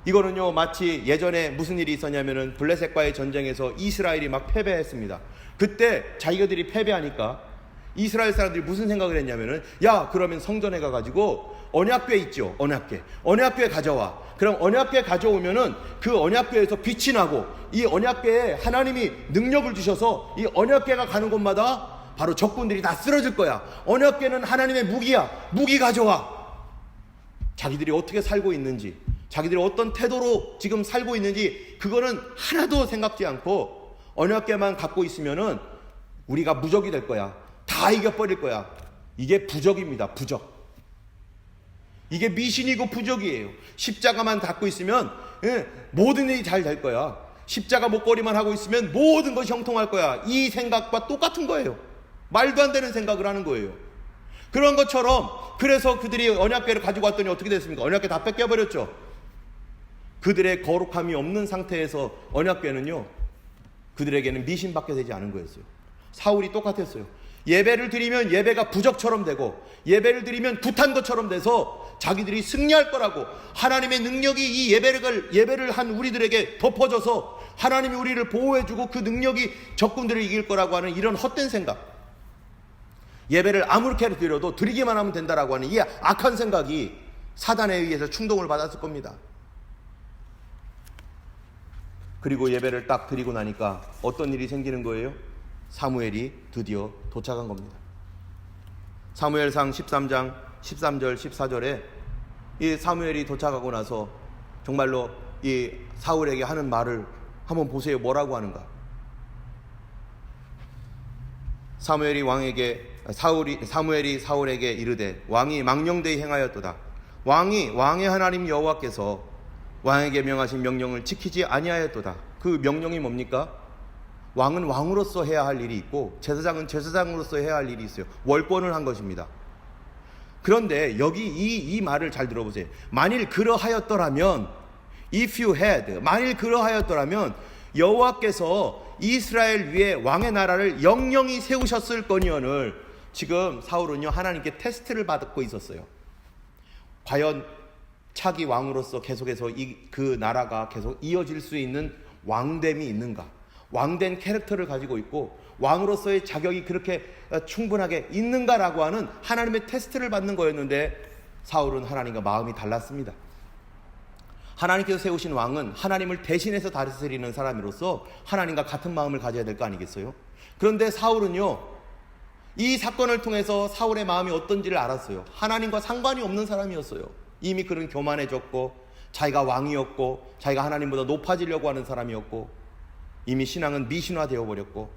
이거는요, 마치 예전에 무슨 일이 있었냐면은 블레셋과의 전쟁에서 이스라엘이 막 패배했습니다. 그때 자기들이 패배하니까 이스라엘 사람들이 무슨 생각을 했냐면은, 야 그러면 성전에 가가지고 언약궤 있죠, 언약궤 가져와. 그럼 언약궤 가져오면은 그 언약궤에서 빛이 나고, 이 언약궤에 하나님이 능력을 주셔서 이 언약궤가 가는 곳마다 바로 적군들이 다 쓰러질 거야. 언약궤는 하나님의 무기야. 무기 가져와. 자기들이 어떻게 살고 있는지, 자기들이 어떤 태도로 지금 살고 있는지 그거는 하나도 생각지 않고, 언약궤만 갖고 있으면은 우리가 무적이 될 거야. 다 이겨버릴 거야. 이게 부적입니다. 부적. 이게 미신이고 부적이에요. 십자가만 갖고 있으면 모든 일이 잘 될 거야. 십자가 목걸이만 하고 있으면 모든 것이 형통할 거야. 이 생각과 똑같은 거예요. 말도 안 되는 생각을 하는 거예요. 그런 것처럼, 그래서 그들이 언약궤를 가지고 왔더니 어떻게 됐습니까? 언약궤 다 뺏겨버렸죠. 그들의 거룩함이 없는 상태에서 언약궤는요, 그들에게는 미신밖에 되지 않은 거였어요. 사울이 똑같았어요. 예배를 드리면 예배가 부적처럼 되고, 예배를 드리면 굿한 것처럼 돼서 자기들이 승리할 거라고, 하나님의 능력이 이 예배를 한 우리들에게 덮어져서 하나님이 우리를 보호해주고 그 능력이 적군들을 이길 거라고 하는 이런 헛된 생각, 예배를 아무렇게 드려도 드리기만 하면 된다라고 하는 이 악한 생각이 사단에 의해서 충동을 받았을 겁니다. 그리고 예배를 딱 드리고 나니까 어떤 일이 생기는 거예요? 사무엘이 드디어 도착한 겁니다. 사무엘상 13장 13절 14절에 이 사무엘이 도착하고 나서 정말로 이 사울에게 하는 말을 한번 보세요. 뭐라고 하는가? 사무엘이 사울에게 이르되 왕이 망령되이 행하였도다. 왕의 하나님 여호와께서 왕에게 명하신 명령을 지키지 아니하였도다. 그 명령이 뭡니까? 왕은 왕으로서 해야 할 일이 있고 제사장은 제사장으로서 해야 할 일이 있어요. 월권을 한 것입니다. 그런데 여기 이 말을 잘 들어보세요. 만일 그러하였더라면, if you had, 만일 그러하였더라면 여호와께서 이스라엘 위에 왕의 나라를 영영히 세우셨을 거니언을. 지금 사울은요, 하나님께 테스트를 받고 있었어요. 과연 차기 왕으로서 계속해서 그 나라가 계속 이어질 수 있는 왕됨이 있는가? 왕된 캐릭터를 가지고 있고 왕으로서의 자격이 그렇게 충분하게 있는가라고 하는 하나님의 테스트를 받는 거였는데, 사울은 하나님과 마음이 달랐습니다. 하나님께서 세우신 왕은 하나님을 대신해서 다스리는 사람으로서 하나님과 같은 마음을 가져야 될 거 아니겠어요? 그런데 사울은요, 이 사건을 통해서 사울의 마음이 어떤지를 알았어요. 하나님과 상관이 없는 사람이었어요. 이미 그는 교만해졌고 자기가 왕이었고 자기가 하나님보다 높아지려고 하는 사람이었고 이미 신앙은 미신화되어 버렸고,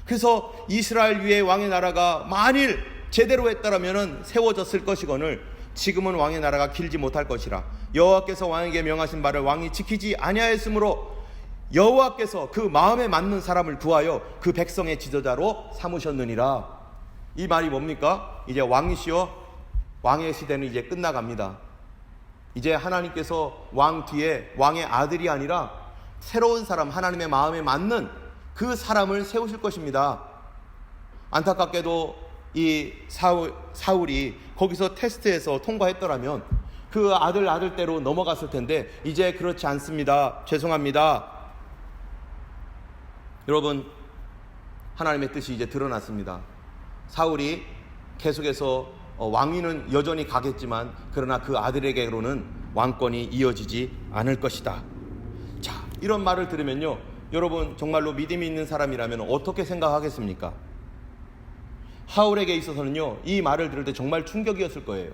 그래서 이스라엘 위에 왕의 나라가 만일 제대로 했더라면 세워졌을 것이거늘 지금은 왕의 나라가 길지 못할 것이라. 여호와께서 왕에게 명하신 바를 왕이 지키지 아니하였으므로 여호와께서 그 마음에 맞는 사람을 구하여 그 백성의 지도자로 삼으셨느니라. 이 말이 뭡니까? 이제 왕이시여, 왕의 시대는 이제 끝나갑니다. 이제 하나님께서 왕 뒤에 왕의 아들이 아니라 새로운 사람, 하나님의 마음에 맞는 그 사람을 세우실 것입니다. 안타깝게도 이 사울이 거기서 테스트에서 통과했더라면 그 아들대로 넘어갔을 텐데 이제 그렇지 않습니다. 죄송합니다. 여러분, 하나님의 뜻이 이제 드러났습니다. 사울이 계속해서 왕위는 여전히 가겠지만 그러나 그 아들에게로는 왕권이 이어지지 않을 것이다. 자, 이런 말을 들으면요, 여러분 정말로 믿음이 있는 사람이라면 어떻게 생각하겠습니까? 사울에게 있어서는요, 이 말을 들을 때 정말 충격이었을 거예요.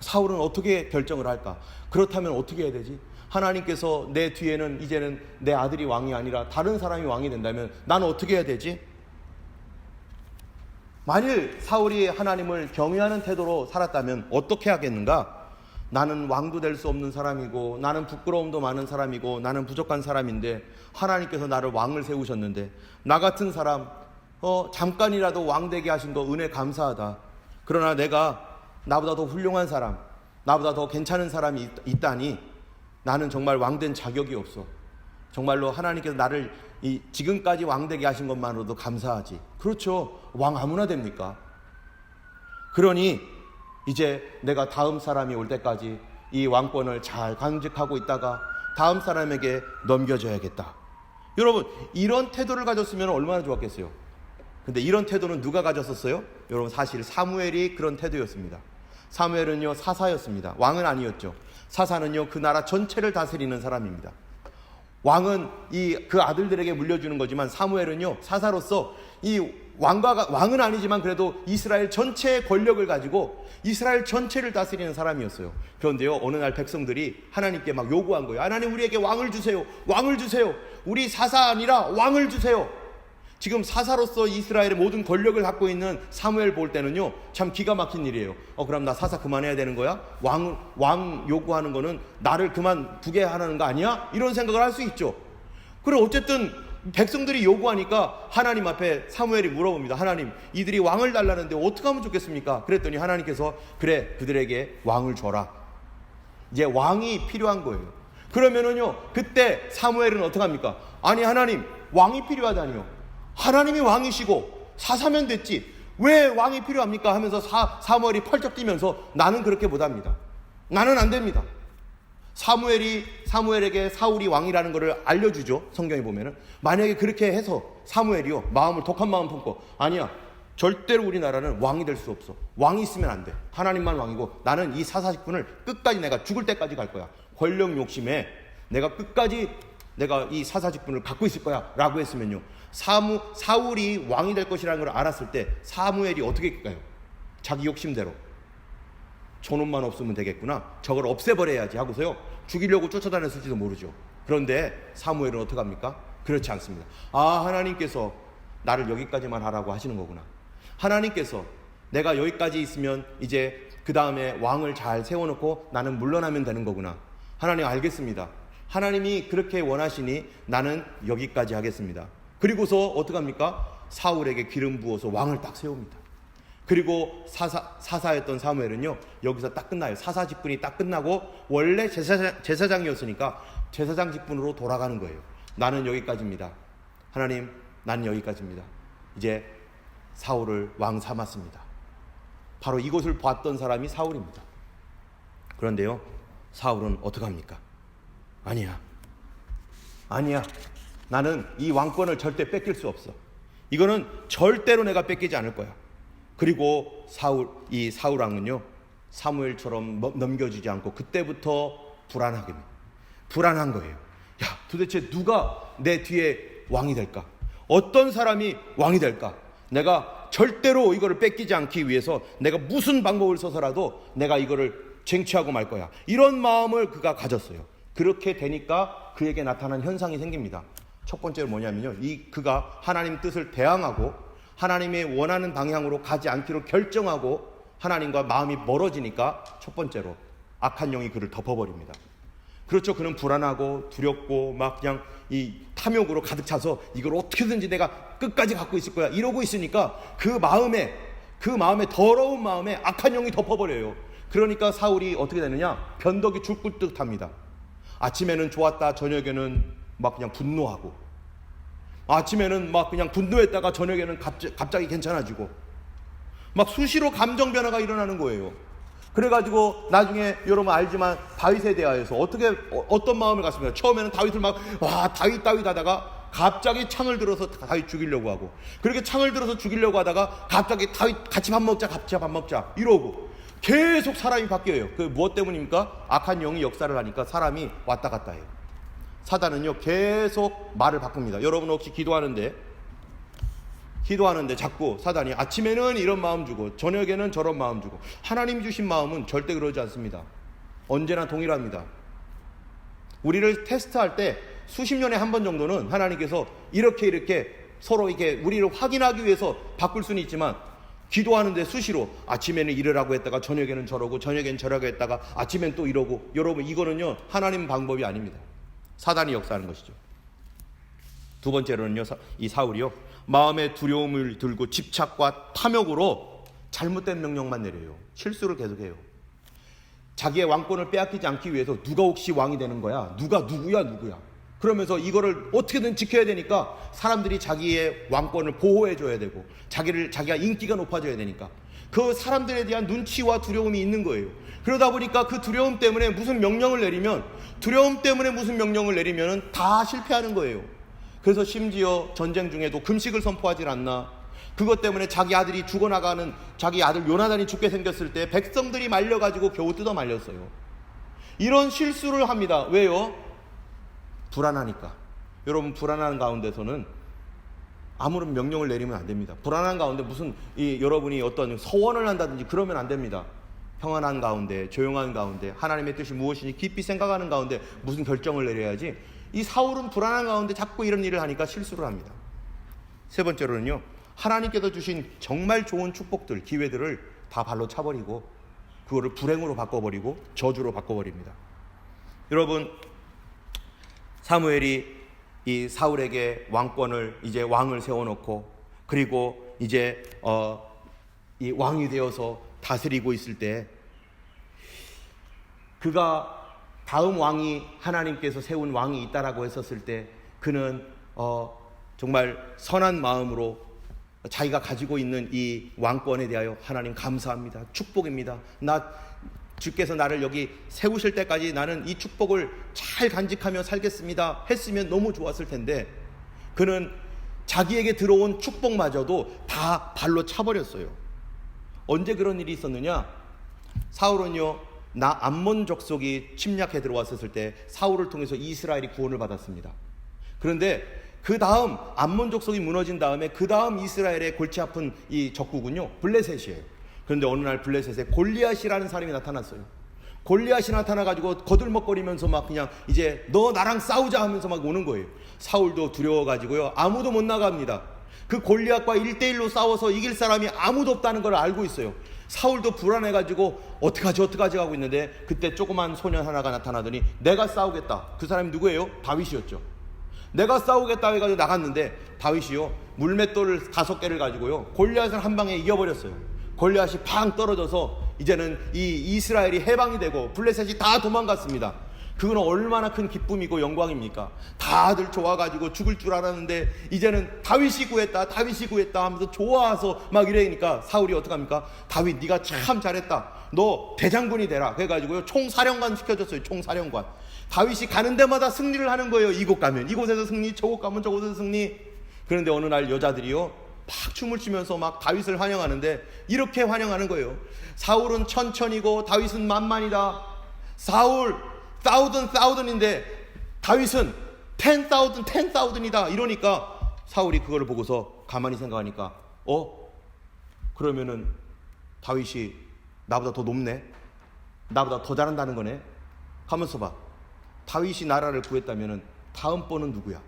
사울은 어떻게 결정을 할까? 그렇다면 어떻게 해야 되지? 하나님께서 내 뒤에는 이제는 내 아들이 왕이 아니라 다른 사람이 왕이 된다면 나는 어떻게 해야 되지? 만일 사울이 하나님을 경외하는 태도로 살았다면 어떻게 하겠는가? 나는 왕도 될 수 없는 사람이고 나는 부끄러움도 많은 사람이고 나는 부족한 사람인데 하나님께서 나를 왕을 세우셨는데 나 같은 사람 잠깐이라도 왕 되게 하신 거 은혜 감사하다. 그러나 내가 나보다 더 훌륭한 사람, 나보다 더 괜찮은 사람이 있다니 나는 정말 왕된 자격이 없어. 정말로 하나님께서 나를 지금까지 왕 되게 하신 것만으로도 감사하지. 그렇죠. 왕 아무나 됩니까? 그러니 이제 내가 다음 사람이 올 때까지 이 왕권을 잘 간직하고 있다가 다음 사람에게 넘겨줘야겠다. 여러분, 이런 태도를 가졌으면 얼마나 좋았겠어요. 근데 이런 태도는 누가 가졌었어요? 여러분, 사실 사무엘이 그런 태도였습니다. 사무엘은요, 사사였습니다. 왕은 아니었죠. 사사는요, 그 나라 전체를 다스리는 사람입니다. 왕은 그 아들들에게 물려주는 거지만 사무엘은요, 사사로서 이 왕은 아니지만 그래도 이스라엘 전체의 권력을 가지고 이스라엘 전체를 다스리는 사람이었어요. 그런데요, 어느 날 백성들이 하나님께 막 요구한 거예요. 하나님, 우리에게 왕을 주세요. 왕을 주세요. 우리 사사 아니라 왕을 주세요. 지금 사사로서 이스라엘의 모든 권력을 갖고 있는 사무엘 볼 때는요, 참 기가 막힌 일이에요. 그럼 나 사사 그만해야 되는 거야? 왕 요구하는 거는 나를 그만두게 하는 거 아니야? 이런 생각을 할 수 있죠. 그리고 어쨌든 백성들이 요구하니까 하나님 앞에 사무엘이 물어봅니다. 하나님, 이들이 왕을 달라는데 어떻게 하면 좋겠습니까? 그랬더니 하나님께서 그래, 그들에게 왕을 줘라. 이제 왕이 필요한 거예요. 그러면은요, 그때 사무엘은 어떻게 합니까? 아니, 하나님, 왕이 필요하다니요. 하나님이 왕이시고 사사면 됐지 왜 왕이 필요합니까? 하면서 사무엘이 펄쩍 뛰면서 나는 그렇게 못합니다. 나는 안 됩니다. 사무엘에게 사울이 왕이라는 것을 알려주죠. 성경에 보면은 만약에 그렇게 해서 사무엘이요, 독한 마음 품고 아니야, 절대로 우리나라는 왕이 될 수 없어. 왕이 있으면 안 돼. 하나님만 왕이고 나는 이 사사직분을 끝까지 내가 죽을 때까지 갈 거야. 권력 욕심에 내가 끝까지 내가 이 사사직분을 갖고 있을 거야 라고 했으면요, 사울이 왕이 될 것이라는 걸 알았을 때 사무엘이 어떻게 할까요? 자기 욕심대로 저놈만 없으면 되겠구나, 저걸 없애버려야지 하고서요 죽이려고 쫓아다녔을지도 모르죠. 그런데 사무엘은 어떻게 합니까? 그렇지 않습니다. 하나님께서 나를 여기까지만 하라고 하시는 거구나. 하나님께서 내가 여기까지 있으면 이제 그 다음에 왕을 잘 세워놓고 나는 물러나면 되는 거구나. 하나님 알겠습니다. 하나님이 그렇게 원하시니 나는 여기까지 하겠습니다. 그리고서 어떻게 합니까? 사울에게 기름 부어서 왕을 딱 세웁니다. 그리고 사사였던 사무엘은요 여기서 딱 끝나요. 사사 직분이 딱 끝나고 원래 제사장이었으니까 제사장 직분으로 돌아가는 거예요. 나는 여기까지입니다. 하나님, 나는 여기까지입니다. 이제 사울을 왕 삼았습니다. 바로 이것을 봤던 사람이 사울입니다. 그런데요 사울은 어떻게 합니까? 아니야, 나는 이 왕권을 절대 뺏길 수 없어. 이거는 절대로 내가 뺏기지 않을 거야. 그리고 이 사울 왕은요 사무엘처럼 넘겨주지 않고 그때부터 불안한 거예요. 야, 도대체 누가 내 뒤에 왕이 될까? 어떤 사람이 왕이 될까? 내가 절대로 이거를 뺏기지 않기 위해서 내가 무슨 방법을 써서라도 내가 이거를 쟁취하고 말 거야. 이런 마음을 그가 가졌어요. 그렇게 되니까 그에게 나타난 현상이 생깁니다. 첫 번째로 뭐냐면요, 그가 하나님 뜻을 대항하고 하나님의 원하는 방향으로 가지 않기로 결정하고 하나님과 마음이 멀어지니까 첫 번째로 악한 영이 그를 덮어버립니다. 그렇죠. 그는 불안하고 두렵고 막 그냥 이 탐욕으로 가득 차서 이걸 어떻게든지 내가 끝까지 갖고 있을 거야 이러고 있으니까 그 마음에 더러운 마음에 악한 영이 덮어버려요. 그러니까 사울이 어떻게 되느냐, 변덕이 죽을 듯 합니다. 아침에는 좋았다 저녁에는 막 그냥 분노하고, 아침에는 막 그냥 분노했다가 저녁에는 갑자기 괜찮아지고, 막 수시로 감정 변화가 일어나는 거예요. 그래가지고 나중에 여러분 알지만 다윗에 대하여서 어떤 마음을 갖습니까? 처음에는 다윗을 다윗 하다가 갑자기 창을 들어서 다윗 죽이려고 하고, 그렇게 창을 들어서 죽이려고 하다가 갑자기 다윗 같이 밥 먹자 이러고 계속 사람이 바뀌어요. 그 무엇 때문입니까? 악한 영이 역사를 하니까 사람이 왔다 갔다 해요. 사단은요 계속 말을 바꿉니다. 여러분 혹시 기도하는데 자꾸 사단이 아침에는 이런 마음 주고 저녁에는 저런 마음 주고, 하나님 주신 마음은 절대 그러지 않습니다. 언제나 동일합니다. 우리를 테스트할 때 수십 년에 한 번 정도는 하나님께서 이렇게 서로 이렇게 우리를 확인하기 위해서 바꿀 수는 있지만, 기도하는데 수시로 아침에는 이러라고 했다가 저녁에는 저러고 저녁에는 저러고 했다가 아침엔 또 이러고, 여러분 이거는요 하나님 방법이 아닙니다. 사단이 역사하는 것이죠. 두 번째로는요, 이 사울이요 마음의 두려움을 들고 집착과 탐욕으로 잘못된 명령만 내려요. 실수를 계속해요. 자기의 왕권을 빼앗기지 않기 위해서 누가 혹시 왕이 되는 거야? 누구야? 그러면서 이거를 어떻게든 지켜야 되니까 사람들이 자기의 왕권을 보호해줘야 되고 자기가 인기가 높아져야 되니까 그 사람들에 대한 눈치와 두려움이 있는 거예요. 그러다 보니까 그 두려움 때문에 무슨 명령을 내리면 다 실패하는 거예요. 그래서 심지어 전쟁 중에도 금식을 선포하지 않나, 그것 때문에 자기 아들이 죽어나가는 자기 아들 요나단이 죽게 생겼을 때 백성들이 말려가지고 겨우 뜯어 말렸어요. 이런 실수를 합니다. 왜요? 불안하니까. 여러분, 불안한 가운데서는 아무런 명령을 내리면 안 됩니다. 불안한 가운데 여러분이 어떤 서원을 한다든지 그러면 안 됩니다. 평안한 가운데, 조용한 가운데, 하나님의 뜻이 무엇인지 깊이 생각하는 가운데 무슨 결정을 내려야지. 이 사울은 불안한 가운데 자꾸 이런 일을 하니까 실수를 합니다. 세 번째로는요, 하나님께서 주신 정말 좋은 축복들, 기회들을 다 발로 차버리고 그거를 불행으로 바꿔버리고 저주로 바꿔버립니다. 여러분, 사무엘이 이 사울에게 이제 왕을 세워놓고, 그리고 이제 이 왕이 되어서 다스리고 있을 때, 그가 다음 왕이 하나님께서 세운 왕이 있다라고 했었을 때 그는 정말 선한 마음으로 자기가 가지고 있는 이 왕권에 대하여 하나님 감사합니다. 축복입니다. 주께서 나를 여기 세우실 때까지 나는 이 축복을 잘 간직하며 살겠습니다 했으면 너무 좋았을 텐데, 그는 자기에게 들어온 축복마저도 다 발로 차버렸어요. 언제 그런 일이 있었느냐? 사울은요, 암몬 족속이 침략해 들어왔을 때 사울을 통해서 이스라엘이 구원을 받았습니다. 그런데 그 다음 암몬 족속이 무너진 다음에 그 다음 이스라엘의 골치 아픈 이 적국은요, 블레셋이에요. 그런데 어느 날 블레셋에 골리앗이라는 사람이 나타났어요. 골리앗이 나타나가지고 거들먹거리면서 막 그냥 이제 너 나랑 싸우자 하면서 막 오는 거예요. 사울도 두려워가지고요, 아무도 못 나갑니다. 그 골리앗과 1대1로 싸워서 이길 사람이 아무도 없다는 걸 알고 있어요. 사울도 불안해가지고 어떡하지 하고 있는데, 그때 조그만 소년 하나가 나타나더니 내가 싸우겠다. 그 사람이 누구예요? 다윗이었죠. 내가 싸우겠다 해가지고 나갔는데, 다윗이요, 물맷돌을 5개를 가지고요, 골리앗을 한 방에 이겨버렸어요. 골리앗이 팡 떨어져서 이제는 이 이스라엘이 해방이 되고 블레셋이 다 도망갔습니다. 그건 얼마나 큰 기쁨이고 영광입니까? 다들 좋아가지고 죽을 줄 알았는데 이제는 다윗이 구했다 하면서 좋아서 막 이러니까 사울이 어떡합니까? 다윗, 네가 참 잘했다. 너 대장군이 되라. 그래가지고요, 총사령관 시켜줬어요. 총사령관. 다윗이 가는 데마다 승리를 하는 거예요. 이곳 가면 이곳에서 승리, 저곳 가면 저곳에서 승리. 그런데 어느 날 여자들이요, 막 춤을 추면서 막 다윗을 환영하는데 이렇게 환영하는 거예요. 사울은 천천히고 다윗은 만만이다. 사울 thousand인데 다윗은 10,000이다. 이러니까 사울이 그거를 보고서 가만히 생각하니까, 그러면은 다윗이 나보다 더 높네, 나보다 더 잘한다는 거네 하면서 봐. 다윗이 나라를 구했다면은 다음 번은 누구야?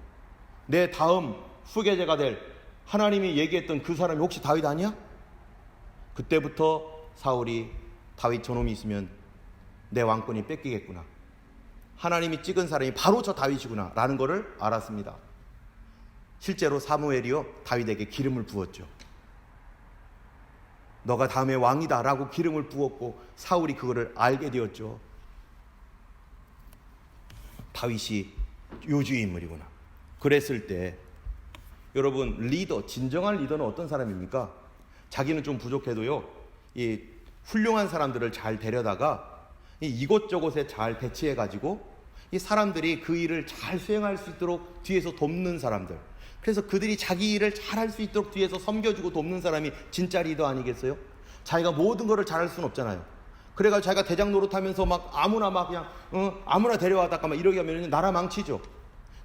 내 다음 후계자가 될 하나님이 얘기했던 그 사람이 혹시 다윗 아니야? 그때부터 사울이 다윗 저놈이 있으면 내 왕권이 뺏기겠구나, 하나님이 찍은 사람이 바로 저 다윗이구나 라는 것을 알았습니다. 실제로 사무엘이요, 다윗에게 기름을 부었죠. 너가 다음에 왕이다 라고 기름을 부었고, 사울이 그거를 알게 되었죠. 다윗이 요주의 인물이구나. 그랬을 때 여러분, 리더, 진정한 리더는 어떤 사람입니까? 자기는 좀 부족해도요, 이 훌륭한 사람들을 잘 데려다가 이곳저곳에 잘 배치해가지고 이 사람들이 그 일을 잘 수행할 수 있도록 뒤에서 돕는 사람들, 그래서 그들이 자기 일을 잘할 수 있도록 뒤에서 섬겨주고 돕는 사람이 진짜 리더 아니겠어요? 자기가 모든 거를 잘할 수는 없잖아요. 그래가지고 자기가 대장 노릇하면서 막 아무나 막 그냥 아무나 데려와다가 막 이러게 하면 나라 망치죠.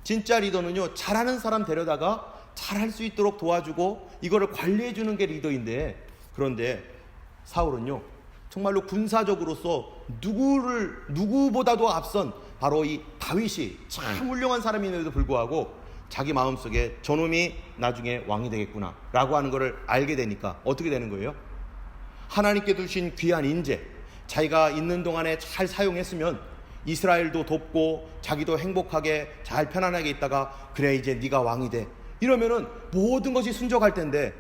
진짜 리더는요, 잘하는 사람 데려다가 잘할 수 있도록 도와주고 이거를 관리해주는 게 리더인데, 그런데 사울은요, 정말로 군사적으로서 누구보다도 앞선 바로 이 다윗이 참 훌륭한 사람임에도 불구하고 자기 마음속에 저놈이 나중에 왕이 되겠구나 라고 하는 것을 알게 되니까 어떻게 되는 거예요? 하나님께 주신 귀한 인재, 자기가 있는 동안에 잘 사용했으면 이스라엘도 돕고 자기도 행복하게 잘 편안하게 있다가, 그래 이제 네가 왕이 돼 이러면은 모든 것이 순적할 텐데,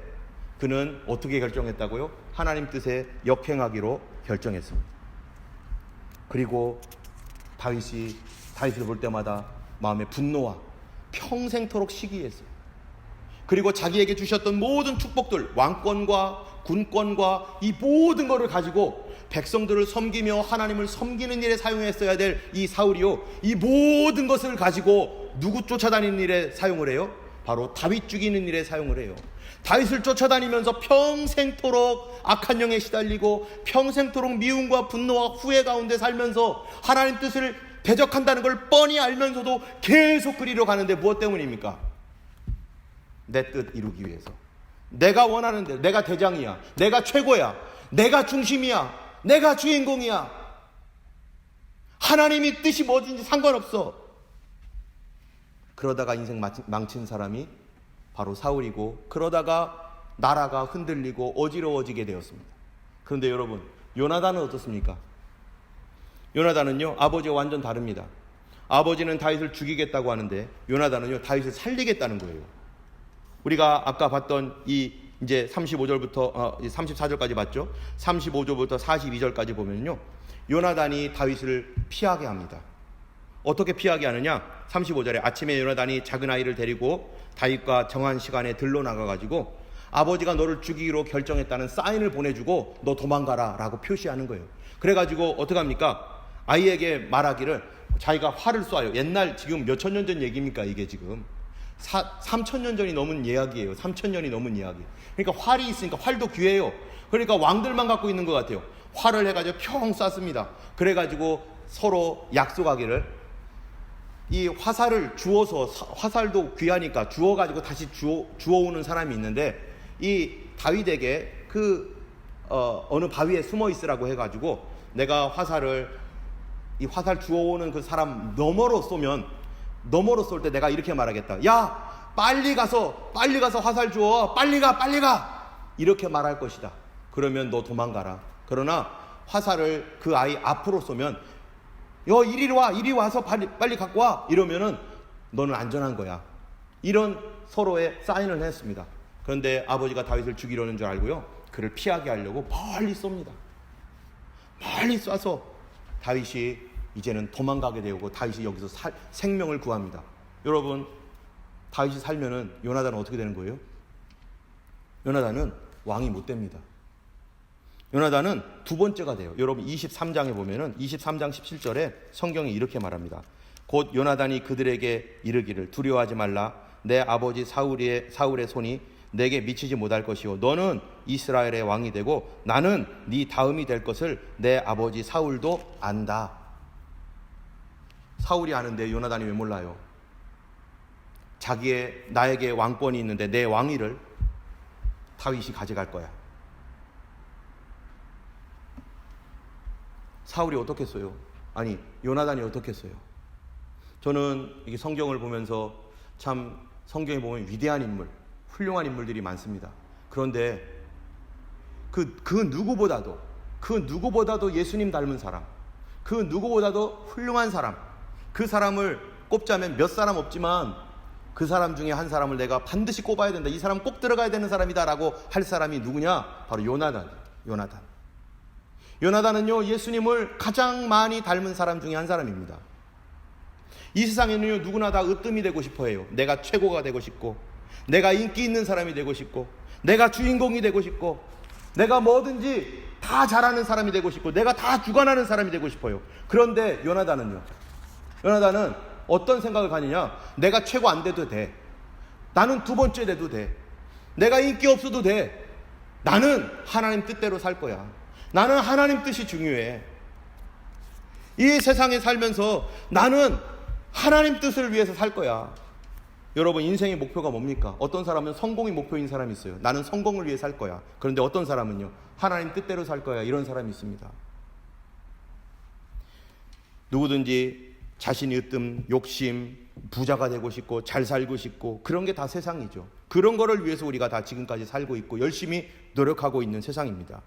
그는 어떻게 결정했다고요? 하나님 뜻에 역행하기로 결정했습니다. 그리고 다윗을 볼 때마다 마음에 분노와 평생토록 시기했어요. 그리고 자기에게 주셨던 모든 축복들, 왕권과 군권과 이 모든 것을 가지고 백성들을 섬기며 하나님을 섬기는 일에 사용했어야 될 이 사울이요, 이 모든 것을 가지고 누구 쫓아다니는 일에 사용을 해요? 바로 다윗 죽이는 일에 사용을 해요. 다윗을 쫓아다니면서 평생토록 악한 영에 시달리고 평생토록 미움과 분노와 후회 가운데 살면서 하나님 뜻을 대적한다는 걸 뻔히 알면서도 계속 그리러 가는데 무엇 때문입니까? 내 뜻 이루기 위해서. 내가 원하는 대로, 내가 대장이야, 내가 최고야, 내가 중심이야, 내가 주인공이야, 하나님이 뜻이 뭐든지 상관없어. 그러다가 인생 망친 사람이 바로 사울이고, 그러다가 나라가 흔들리고 어지러워지게 되었습니다. 그런데 여러분, 요나단은 어떻습니까? 요나단은요, 아버지와 완전 다릅니다. 아버지는 다윗을 죽이겠다고 하는데 요나단은요, 다윗을 살리겠다는 거예요. 우리가 아까 봤던 이제 35절부터 34절까지 봤죠. 35절부터 42절까지 보면요, 요나단이 다윗을 피하게 합니다. 어떻게 피하게 하느냐? 35절에 아침에 요나단이 작은 아이를 데리고 다윗과 정한 시간에 들러 나가가지고 아버지가 너를 죽이기로 결정했다는 사인을 보내주고 너 도망가라 라고 표시하는 거예요. 그래가지고 어떡합니까? 아이에게 말하기를, 자기가 활을 쏴요. 옛날, 지금 몇천 년 전 얘기입니까? 이게 지금 3,000년 전이 넘은 이야기예요. 3,000년이 넘은 이야기. 그러니까 활이 있으니까 활도 귀해요. 그러니까 왕들만 갖고 있는 것 같아요. 활을 해가지고 평 쐈습니다. 그래가지고 서로 약속하기를, 이 화살을 주워서, 화살도 귀하니까 주워가지고 다시 주워오는 사람이 있는데, 이 다윗에게 그 어느 바위에 숨어 있으라고 해가지고 내가 이 화살 주워오는 그 사람 너머로 쏠 때 내가 이렇게 말하겠다. 야, 빨리 가서 화살 주워. 빨리 가. 이렇게 말할 것이다. 그러면 너 도망가라. 그러나 화살을 그 아이 앞으로 쏘면 이리 와서 빨리 갖고 와. 이러면은 너는 안전한 거야. 이런 서로의 사인을 했습니다. 그런데 아버지가 다윗을 죽이려는 줄 알고요, 그를 피하게 하려고 멀리 쏩니다. 멀리 쏴서 다윗이 이제는 도망가게 되고 다윗이 여기서 생명을 구합니다. 여러분, 다윗이 살면은 요나단은 어떻게 되는 거예요? 요나단은 왕이 못 됩니다. 요나단은 두 번째가 돼요. 여러분 23장에 보면은 23장 17절에 성경이 이렇게 말합니다. 곧 요나단이 그들에게 이르기를 두려워하지 말라. 내 아버지 사울의 손이 내게 미치지 못할 것이요 너는 이스라엘의 왕이 되고 나는 네 다음이 될 것을 내 아버지 사울도 안다. 사울이 아는데 요나단이 왜 몰라요? 나에게 왕권이 있는데 내 왕위를 다윗이 가져갈 거야. 사울이 어떻겠어요? 아니, 요나단이 어떻겠어요? 저는 이게 성경을 보면서 참 성경에 보면 위대한 인물, 훌륭한 인물들이 많습니다. 그런데 그 누구보다도 예수님 닮은 사람, 그 누구보다도 훌륭한 사람, 그 사람을 꼽자면 몇 사람 없지만 그 사람 중에 한 사람을 내가 반드시 꼽아야 된다. 이 사람 꼭 들어가야 되는 사람이다라고 할 사람이 누구냐? 바로 요나단. 요나단은요, 예수님을 가장 많이 닮은 사람 중에 한 사람입니다. 이 세상에는요, 누구나 다 으뜸이 되고 싶어 해요. 내가 최고가 되고 싶고, 내가 인기 있는 사람이 되고 싶고, 내가 주인공이 되고 싶고, 내가 뭐든지 다 잘하는 사람이 되고 싶고, 내가 다 주관하는 사람이 되고 싶어요. 그런데 요나단은 어떤 생각을 가느냐? 내가 최고 안 돼도 돼. 나는 두 번째 돼도 돼. 내가 인기 없어도 돼. 나는 하나님 뜻대로 살 거야. 나는 하나님 뜻이 중요해. 이 세상에 살면서 나는 하나님 뜻을 위해서 살 거야. 여러분, 인생의 목표가 뭡니까? 어떤 사람은 성공이 목표인 사람이 있어요. 나는 성공을 위해 살 거야. 그런데 어떤 사람은요, 하나님 뜻대로 살 거야. 이런 사람이 있습니다. 누구든지 자신이 으뜸, 욕심, 부자가 되고 싶고 잘 살고 싶고 그런 게 다 세상이죠. 그런 거를 위해서 우리가 다 지금까지 살고 있고 열심히 노력하고 있는 세상입니다.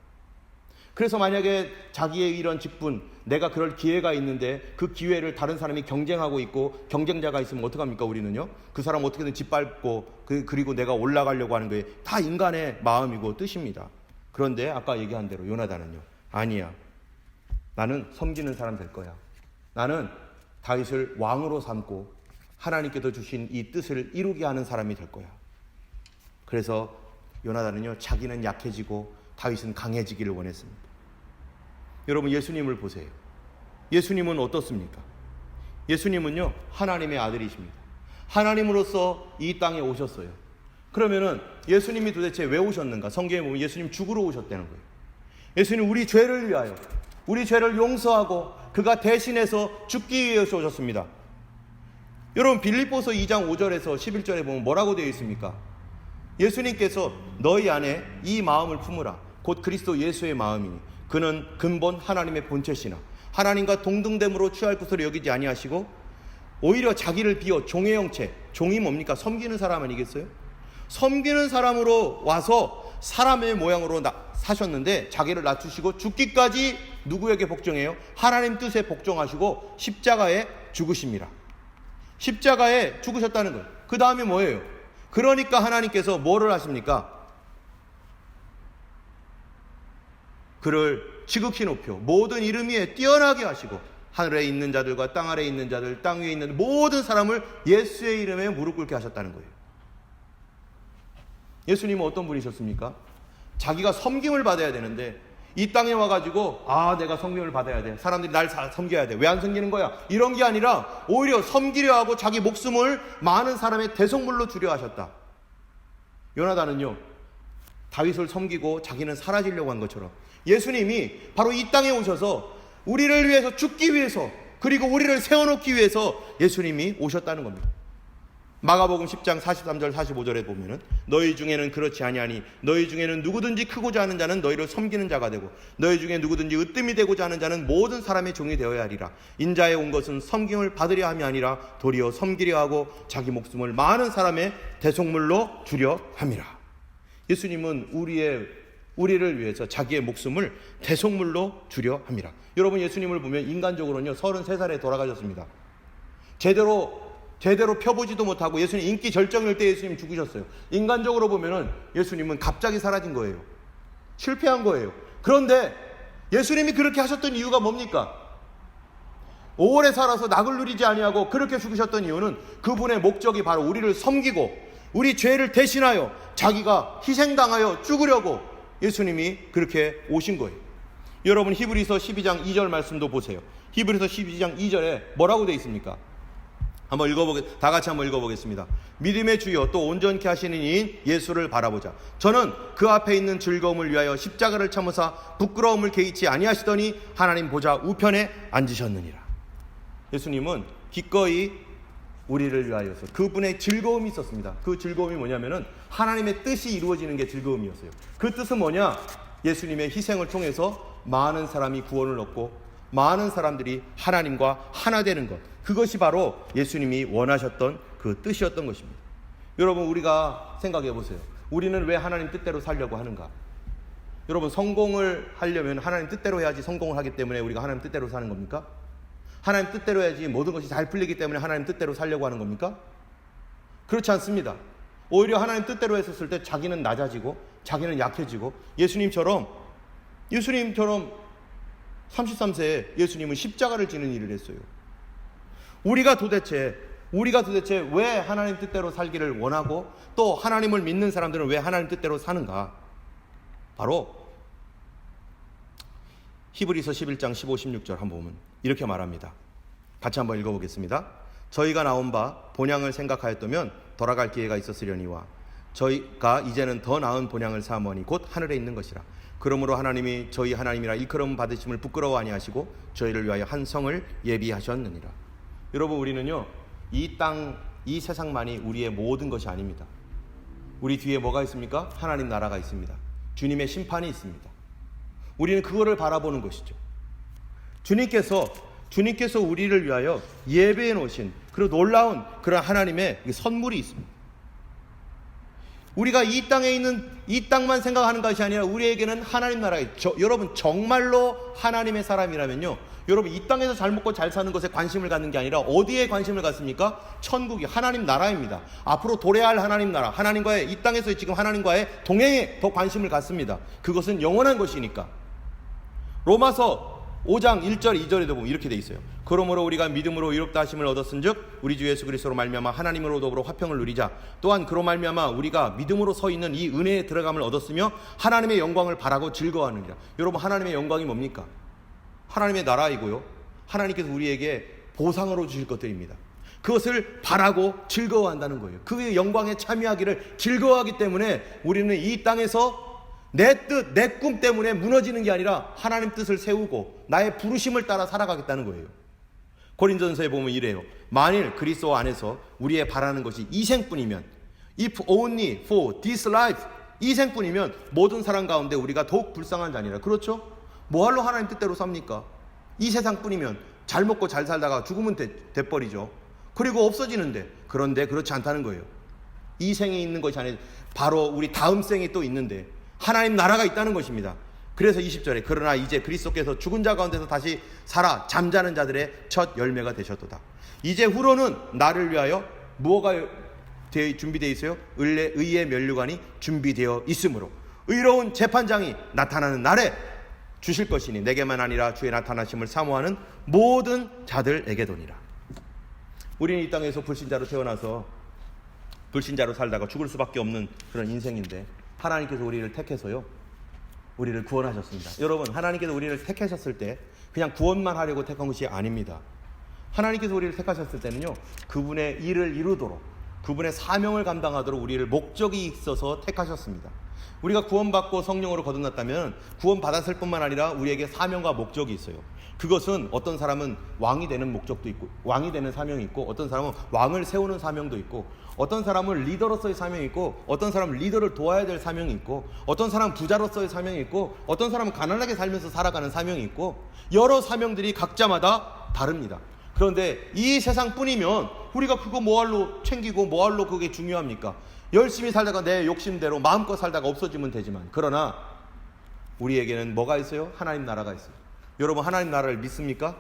그래서 만약에 자기의 이런 직분, 내가 그럴 기회가 있는데 그 기회를 다른 사람이 경쟁하고 있고 경쟁자가 있으면 어떡합니까? 우리는요, 그 사람 어떻게든 짓밟고 그리고 내가 올라가려고 하는 게 다 인간의 마음이고 뜻입니다. 그런데 아까 얘기한 대로 요나단은요, 아니야, 나는 섬기는 사람 될 거야. 나는 다윗을 왕으로 삼고 하나님께서 주신 이 뜻을 이루게 하는 사람이 될 거야. 그래서 요나단은요, 자기는 약해지고 다윗은 강해지기를 원했습니다. 여러분, 예수님을 보세요. 예수님은 어떻습니까? 예수님은요, 하나님의 아들이십니다. 하나님으로서 이 땅에 오셨어요. 그러면은 예수님이 도대체 왜 오셨는가? 성경에 보면 예수님 죽으러 오셨다는 거예요. 예수님 우리 죄를 위하여, 우리 죄를 용서하고 그가 대신해서 죽기 위해서 오셨습니다. 여러분, 빌립보서 2장 5절에서 11절에 보면 뭐라고 되어 있습니까? 예수님께서 너희 안에 이 마음을 품으라. 곧 그리스도 예수의 마음이니 그는 근본 하나님의 본체시나 하나님과 동등됨으로 취할 것으로 여기지 아니하시고 오히려 자기를 비워 종의 형체, 종이 뭡니까? 섬기는 사람 아니겠어요? 섬기는 사람으로 와서 사람의 모양으로 사셨는데 자기를 낮추시고 죽기까지 누구에게 복종해요? 하나님 뜻에 복종하시고 십자가에 죽으십니다. 십자가에 죽으셨다는 거예요. 그 다음에 뭐예요? 그러니까 하나님께서 뭐를 하십니까? 그를 지극히 높여 모든 이름 위에 뛰어나게 하시고 하늘에 있는 자들과 땅 아래에 있는 자들, 땅 위에 있는 모든 사람을 예수의 이름에 무릎 꿇게 하셨다는 거예요. 예수님은 어떤 분이셨습니까? 자기가 섬김을 받아야 되는데 이 땅에 와가지고 내가 섬김을 받아야 돼, 사람들이 날 섬겨야 돼, 왜 안 섬기는 거야? 이런 게 아니라 오히려 섬기려 하고 자기 목숨을 많은 사람의 대속물로 주려 하셨다. 요나단은요, 다윗을 섬기고 자기는 사라지려고 한 것처럼 예수님이 바로 이 땅에 오셔서 우리를 위해서 죽기 위해서, 그리고 우리를 세워놓기 위해서 예수님이 오셨다는 겁니다. 마가복음 10장 43절 45절에 보면은 너희 중에는 그렇지 아니하니 너희 중에는 누구든지 크고자 하는 자는 너희를 섬기는 자가 되고 너희 중에 누구든지 으뜸이 되고자 하는 자는 모든 사람의 종이 되어야 하리라. 인자에 온 것은 섬김을 받으려 함이 아니라 도리어 섬기려 하고 자기 목숨을 많은 사람의 대속물로 주려 함이라. 예수님은 우리를 위해서 자기의 목숨을 대속물로 주려 함이라. 여러분, 예수님을 보면 인간적으로는요 33살에 돌아가셨습니다. 제대로 펴보지도 못하고 예수님 인기 절정일 때 예수님 죽으셨어요. 인간적으로 보면은 예수님은 갑자기 사라진 거예요. 실패한 거예요. 그런데 예수님이 그렇게 하셨던 이유가 뭡니까? 오래 살아서 낙을 누리지 아니하고 그렇게 죽으셨던 이유는 그분의 목적이 바로 우리를 섬기고 우리 죄를 대신하여 자기가 희생당하여 죽으려고 예수님이 그렇게 오신 거예요. 여러분, 히브리서 12장 2절 말씀도 보세요. 히브리서 12장 2절에 뭐라고 되어 있습니까? 다 같이 한번 읽어보겠습니다. 믿음의 주여 또 온전케 하시는 이인 예수를 바라보자. 저는 그 앞에 있는 즐거움을 위하여 십자가를 참으사 부끄러움을 개의치 아니하시더니 하나님 보좌 우편에 앉으셨느니라. 예수님은 기꺼이 우리를 위하여서 그분의 즐거움이 있었습니다. 그 즐거움이 뭐냐면은 하나님의 뜻이 이루어지는 게 즐거움이었어요. 그 뜻은 뭐냐? 예수님의 희생을 통해서 많은 사람이 구원을 얻고 많은 사람들이 하나님과 하나 되는 것, 그것이 바로 예수님이 원하셨던 그 뜻이었던 것입니다. 여러분, 우리가 생각해 보세요. 우리는 왜 하나님 뜻대로 살려고 하는가? 여러분, 성공을 하려면 하나님 뜻대로 해야지 성공을 하기 때문에 우리가 하나님 뜻대로 사는 겁니까? 하나님 뜻대로 해야지 모든 것이 잘 풀리기 때문에 하나님 뜻대로 살려고 하는 겁니까? 그렇지 않습니다. 오히려 하나님 뜻대로 했었을 때 자기는 낮아지고 자기는 약해지고 예수님처럼 33세에 예수님은 십자가를 지는 일을 했어요. 우리가 도대체 왜 하나님 뜻대로 살기를 원하고 또 하나님을 믿는 사람들은 왜 하나님 뜻대로 사는가? 바로 히브리서 11장 15, 16절 한번 보면 이렇게 말합니다. 같이 한번 읽어보겠습니다. 저희가 나온 바 본향을 생각하였다면 돌아갈 기회가 있었으려니와 저희가 이제는 더 나은 본향을 사모하니 곧 하늘에 있는 것이라. 그러므로 하나님이 저희 하나님이라 일컬음 받으심을 부끄러워 아니하시고 저희를 위하여 한 성을 예비하셨느니라. 여러분, 우리는요 이 세상만이 우리의 모든 것이 아닙니다. 우리 뒤에 뭐가 있습니까? 하나님 나라가 있습니다. 주님의 심판이 있습니다. 우리는 그거를 바라보는 것이죠. 주님께서 우리를 위하여 예배해 놓으신 그런 놀라운 그런 하나님의 선물이 있습니다. 우리가 이 땅만 생각하는 것이 아니라 우리에게는 하나님 나라가 있죠. 여러분, 정말로 하나님의 사람이라면요, 여러분 이 땅에서 잘 먹고 잘 사는 것에 관심을 갖는 게 아니라 어디에 관심을 갖습니까? 천국이 하나님 나라입니다. 앞으로 도래할 하나님 나라, 하나님과의 이 땅에서 지금 하나님과의 동행에 더 관심을 갖습니다. 그것은 영원한 것이니까. 로마서 5장 1절 2절에도 보면 이렇게 돼 있어요. 그러므로 우리가 믿음으로 의롭다 하심을 얻었은즉 우리 주 예수 그리스도로 말미암아 하나님으로 더불어 화평을 누리자. 또한 그로 말미암아 우리가 믿음으로 서 있는 이 은혜에 들어감을 얻었으며 하나님의 영광을 바라고 즐거워하느니라. 여러분, 하나님의 영광이 뭡니까? 하나님의 나라이고요, 하나님께서 우리에게 보상으로 주실 것들입니다. 그것을 바라고 즐거워한다는 거예요. 그 영광에 참여하기를 즐거워하기 때문에 우리는 이 땅에서 내 뜻, 내 꿈 때문에 무너지는 게 아니라 하나님 뜻을 세우고 나의 부르심을 따라 살아가겠다는 거예요. 고린도전서에 보면 이래요. 만일 그리스도 안에서 우리의 바라는 것이 이생뿐이면, if only for this life, 이생뿐이면 모든 사람 가운데 우리가 더욱 불쌍한 자니라. 그렇죠? 뭐하러 하나님 뜻대로 삽니까? 이 세상뿐이면 잘 먹고 잘 살다가 죽으면 돼버리죠. 그리고 없어지는데. 그런데 그렇지 않다는 거예요. 이 생에 있는 것이 아니라 바로 우리 다음 생이 또 있는데 하나님 나라가 있다는 것입니다. 그래서 20절에 그러나 이제 그리스도께서 죽은 자 가운데서 다시 살아 잠자는 자들의 첫 열매가 되셨도다. 이제 후로는 나를 위하여 무엇가 준비되어 있어요? 의의 면류관이 준비되어 있으므로 의로운 재판장이 나타나는 날에 주실 것이니 내게만 아니라 주의 나타나심을 사모하는 모든 자들에게도니라. 우리는 이 땅에서 불신자로 태어나서 불신자로 살다가 죽을 수밖에 없는 그런 인생인데 하나님께서 우리를 택해서요, 우리를 구원하셨습니다. 여러분, 하나님께서 우리를 택하셨을 때 그냥 구원만 하려고 택한 것이 아닙니다. 하나님께서 우리를 택하셨을 때는요, 그분의 일을 이루도록, 그분의 사명을 감당하도록 우리를 목적이 있어서 택하셨습니다. 우리가 구원받고 성령으로 거듭났다면 구원받았을 뿐만 아니라 우리에게 사명과 목적이 있어요. 그것은 어떤 사람은 왕이 되는 목적도 있고, 왕이 되는 사명이 있고, 어떤 사람은 왕을 세우는 사명도 있고, 어떤 사람은 리더로서의 사명이 있고, 어떤 사람은 리더를 도와야 될 사명이 있고, 어떤 사람은 부자로서의 사명이 있고, 어떤 사람은 가난하게 살면서 살아가는 사명이 있고, 여러 사명들이 각자마다 다릅니다. 그런데 이 세상뿐이면 우리가 그거 뭐할로 챙기고 뭐할로 그게 중요합니까? 열심히 살다가 내 욕심대로 마음껏 살다가 없어지면 되지만, 그러나 우리에게는 뭐가 있어요? 하나님 나라가 있어요. 여러분, 하나님 나라를 믿습니까?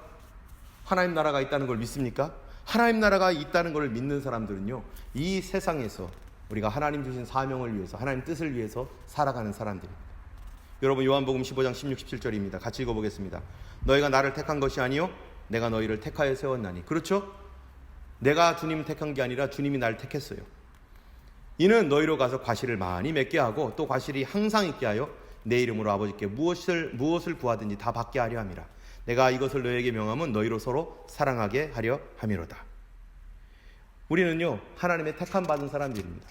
하나님 나라가 있다는 걸 믿습니까? 하나님 나라가 있다는 걸 믿는 사람들은요, 이 세상에서 우리가 하나님 주신 사명을 위해서, 하나님 뜻을 위해서 살아가는 사람들입니다. 여러분, 요한복음 15장 16, 17절입니다. 같이 읽어보겠습니다. 너희가 나를 택한 것이 아니요 내가 너희를 택하여 세웠나니. 그렇죠? 내가 주님 택한 게 아니라 주님이 나를 택했어요. 이는 너희로 가서 과실을 많이 맺게 하고 또 과실이 항상 있게 하여 내 이름으로 아버지께 무엇을 구하든지 다 받게 하려 함이라. 내가 이것을 너희에게 명함은 너희로 서로 사랑하게 하려 함이로다. 우리는요, 하나님의 택함 받은 사람들입니다.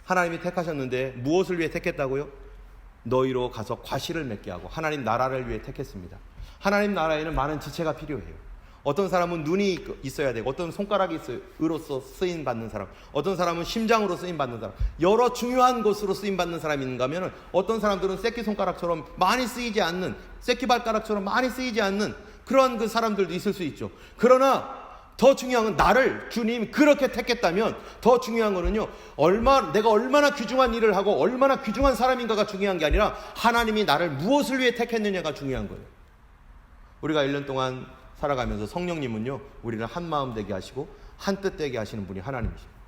하나님이 택하셨는데 무엇을 위해 택했다고요? 너희로 가서 과실을 맺게 하고 하나님 나라를 위해 택했습니다. 하나님 나라에는 많은 지체가 필요해요. 어떤 사람은 눈이 있어야 되고, 어떤 손가락이 으로서 쓰임 받는 사람, 어떤 사람은 심장으로 쓰임 받는 사람, 여러 중요한 것으로 쓰임 받는 사람이 있는가 하면, 어떤 사람들은 새끼손가락처럼 많이 쓰이지 않는, 새끼발가락처럼 많이 쓰이지 않는 그런 그 사람들도 있을 수 있죠. 그러나 더 중요한 건, 나를 주님 그렇게 택했다면 더 중요한 거는요, 내가 얼마나 귀중한 일을 하고 얼마나 귀중한 사람인가가 중요한 게 아니라 하나님이 나를 무엇을 위해 택했느냐가 중요한 거예요. 우리가 1년 동안 살아가면서 성령님은요, 우리를 한 마음 되게 하시고 한 뜻 되게 하시는 분이 하나님이십니다.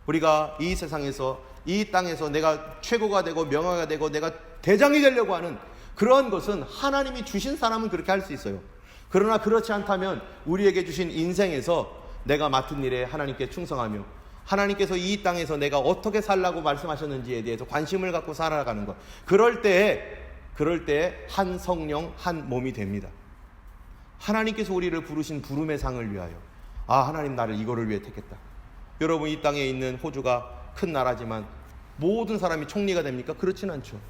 우리가 이 세상에서, 이 땅에서 내가 최고가 되고 명예가 되고 내가 대장이 되려고 하는 그런 것은 하나님이 주신 사람은 그렇게 할 수 있어요. 그러나 그렇지 않다면 우리에게 주신 인생에서 내가 맡은 일에 하나님께 충성하며 하나님께서 이 땅에서 내가 어떻게 살라고 말씀하셨는지에 대해서 관심을 갖고 살아가는 것, 그럴 때에 한 성령 한 몸이 됩니다. 하나님께서 우리를 부르신 부름의 상을 위하여, 하나님 나를 이거를 위해 택했다. 여러분, 이 땅에 있는 호주가 큰 나라지만 모든 사람이 총리가 됩니까? 그렇진 않죠.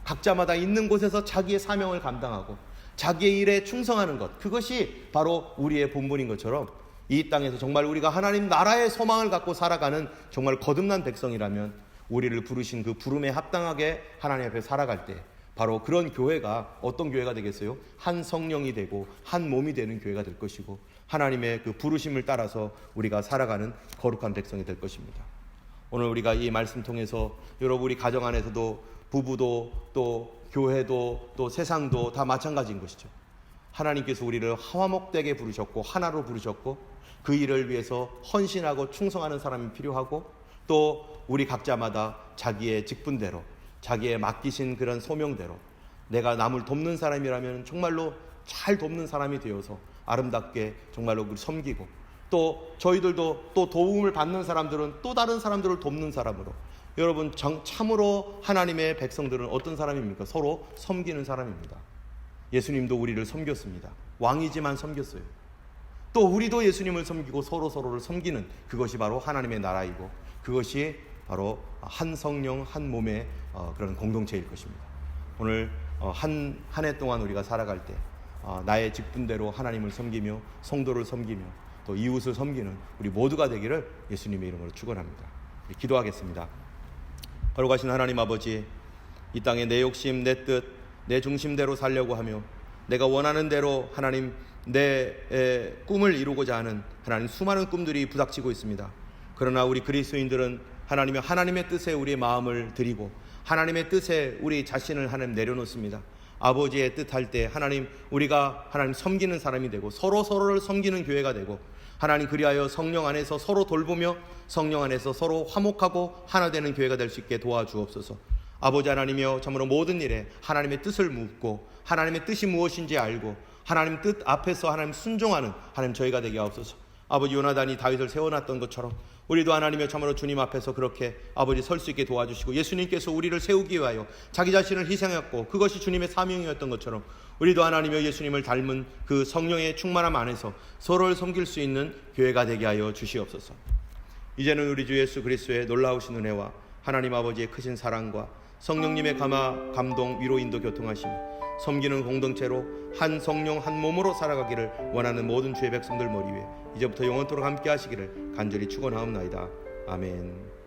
각자마다 있는 곳에서 자기의 사명을 감당하고 자기의 일에 충성하는 것, 그것이 바로 우리의 본분인 것처럼 이 땅에서 정말 우리가 하나님 나라의 소망을 갖고 살아가는 정말 거듭난 백성이라면, 우리를 부르신 그 부름에 합당하게 하나님 앞에 살아갈 때 바로 그런 교회가 어떤 교회가 되겠어요? 한 성령이 되고 한 몸이 되는 교회가 될 것이고, 하나님의 그 부르심을 따라서 우리가 살아가는 거룩한 백성이 될 것입니다. 오늘 우리가 이 말씀 통해서 여러분, 우리 가정 안에서도 부부도 또 교회도 또 세상도 다 마찬가지인 것이죠. 하나님께서 우리를 화목되게 부르셨고 하나로 부르셨고, 그 일을 위해서 헌신하고 충성하는 사람이 필요하고, 또 우리 각자마다 자기의 직분대로, 자기의 맡기신 그런 소명대로 내가 남을 돕는 사람이라면 정말로 잘 돕는 사람이 되어서 아름답게 정말로 우리 섬기고, 또 저희들도 또 도움을 받는 사람들은 또 다른 사람들을 돕는 사람으로, 여러분, 참으로 하나님의 백성들은 어떤 사람입니까? 서로 섬기는 사람입니다. 예수님도 우리를 섬겼습니다. 왕이지만 섬겼어요. 또 우리도 예수님을 섬기고 서로를 섬기는, 그것이 바로 하나님의 나라이고, 그것이 바로 한 성령 한 몸의 그런 공동체일 것입니다. 오늘 한 해 동안 우리가 살아갈 때 나의 직분대로 하나님을 섬기며 성도를 섬기며 또 이웃을 섬기는 우리 모두가 되기를 예수님의 이름으로 축원합니다. 기도하겠습니다. 거룩하신 하나님 아버지, 이 땅에 내 욕심, 내 뜻, 내 중심대로 살려고 하며 내가 원하는 대로 하나님 내 꿈을 이루고자 하는 하나님 수많은 꿈들이 부닥치고 있습니다. 그러나 우리 그리스도인들은 하나님의 뜻에 우리의 마음을 드리고 하나님의 뜻에 우리 자신을 하나님 내려놓습니다. 아버지의 뜻할 때 우리가 하나님 섬기는 사람이 되고 서로를 섬기는 교회가 되고, 하나님 그리하여 성령 안에서 서로 돌보며 성령 안에서 서로 화목하고 하나 되는 교회가 될 수 있게 도와주옵소서. 아버지 하나님이여, 참으로 모든 일에 하나님의 뜻을 묻고 하나님의 뜻이 무엇인지 알고 하나님 뜻 앞에서 하나님 순종하는 하나님 저희가 되게 하옵소서. 아버지, 요나단이 다윗을 세워놨던 것처럼 우리도 하나님의 참으로 주님 앞에서 그렇게 아버지 설 수 있게 도와주시고, 예수님께서 우리를 세우기 위하여 자기 자신을 희생했고 그것이 주님의 사명이었던 것처럼 우리도 하나님의 예수님을 닮은 그 성령의 충만함 안에서 서로를 섬길 수 있는 교회가 되게 하여 주시옵소서. 이제는 우리 주 예수 그리스도의 놀라우신 은혜와 하나님 아버지의 크신 사랑과 성령님의 감화, 감동, 위로, 인도, 교통하심, 섬기는 공동체로 한 성령 한 몸으로 살아가기를 원하는 모든 주의 백성들 머리 위에 이제부터 영원토록 함께 하시기를 간절히 축원하옵나이다. 아멘.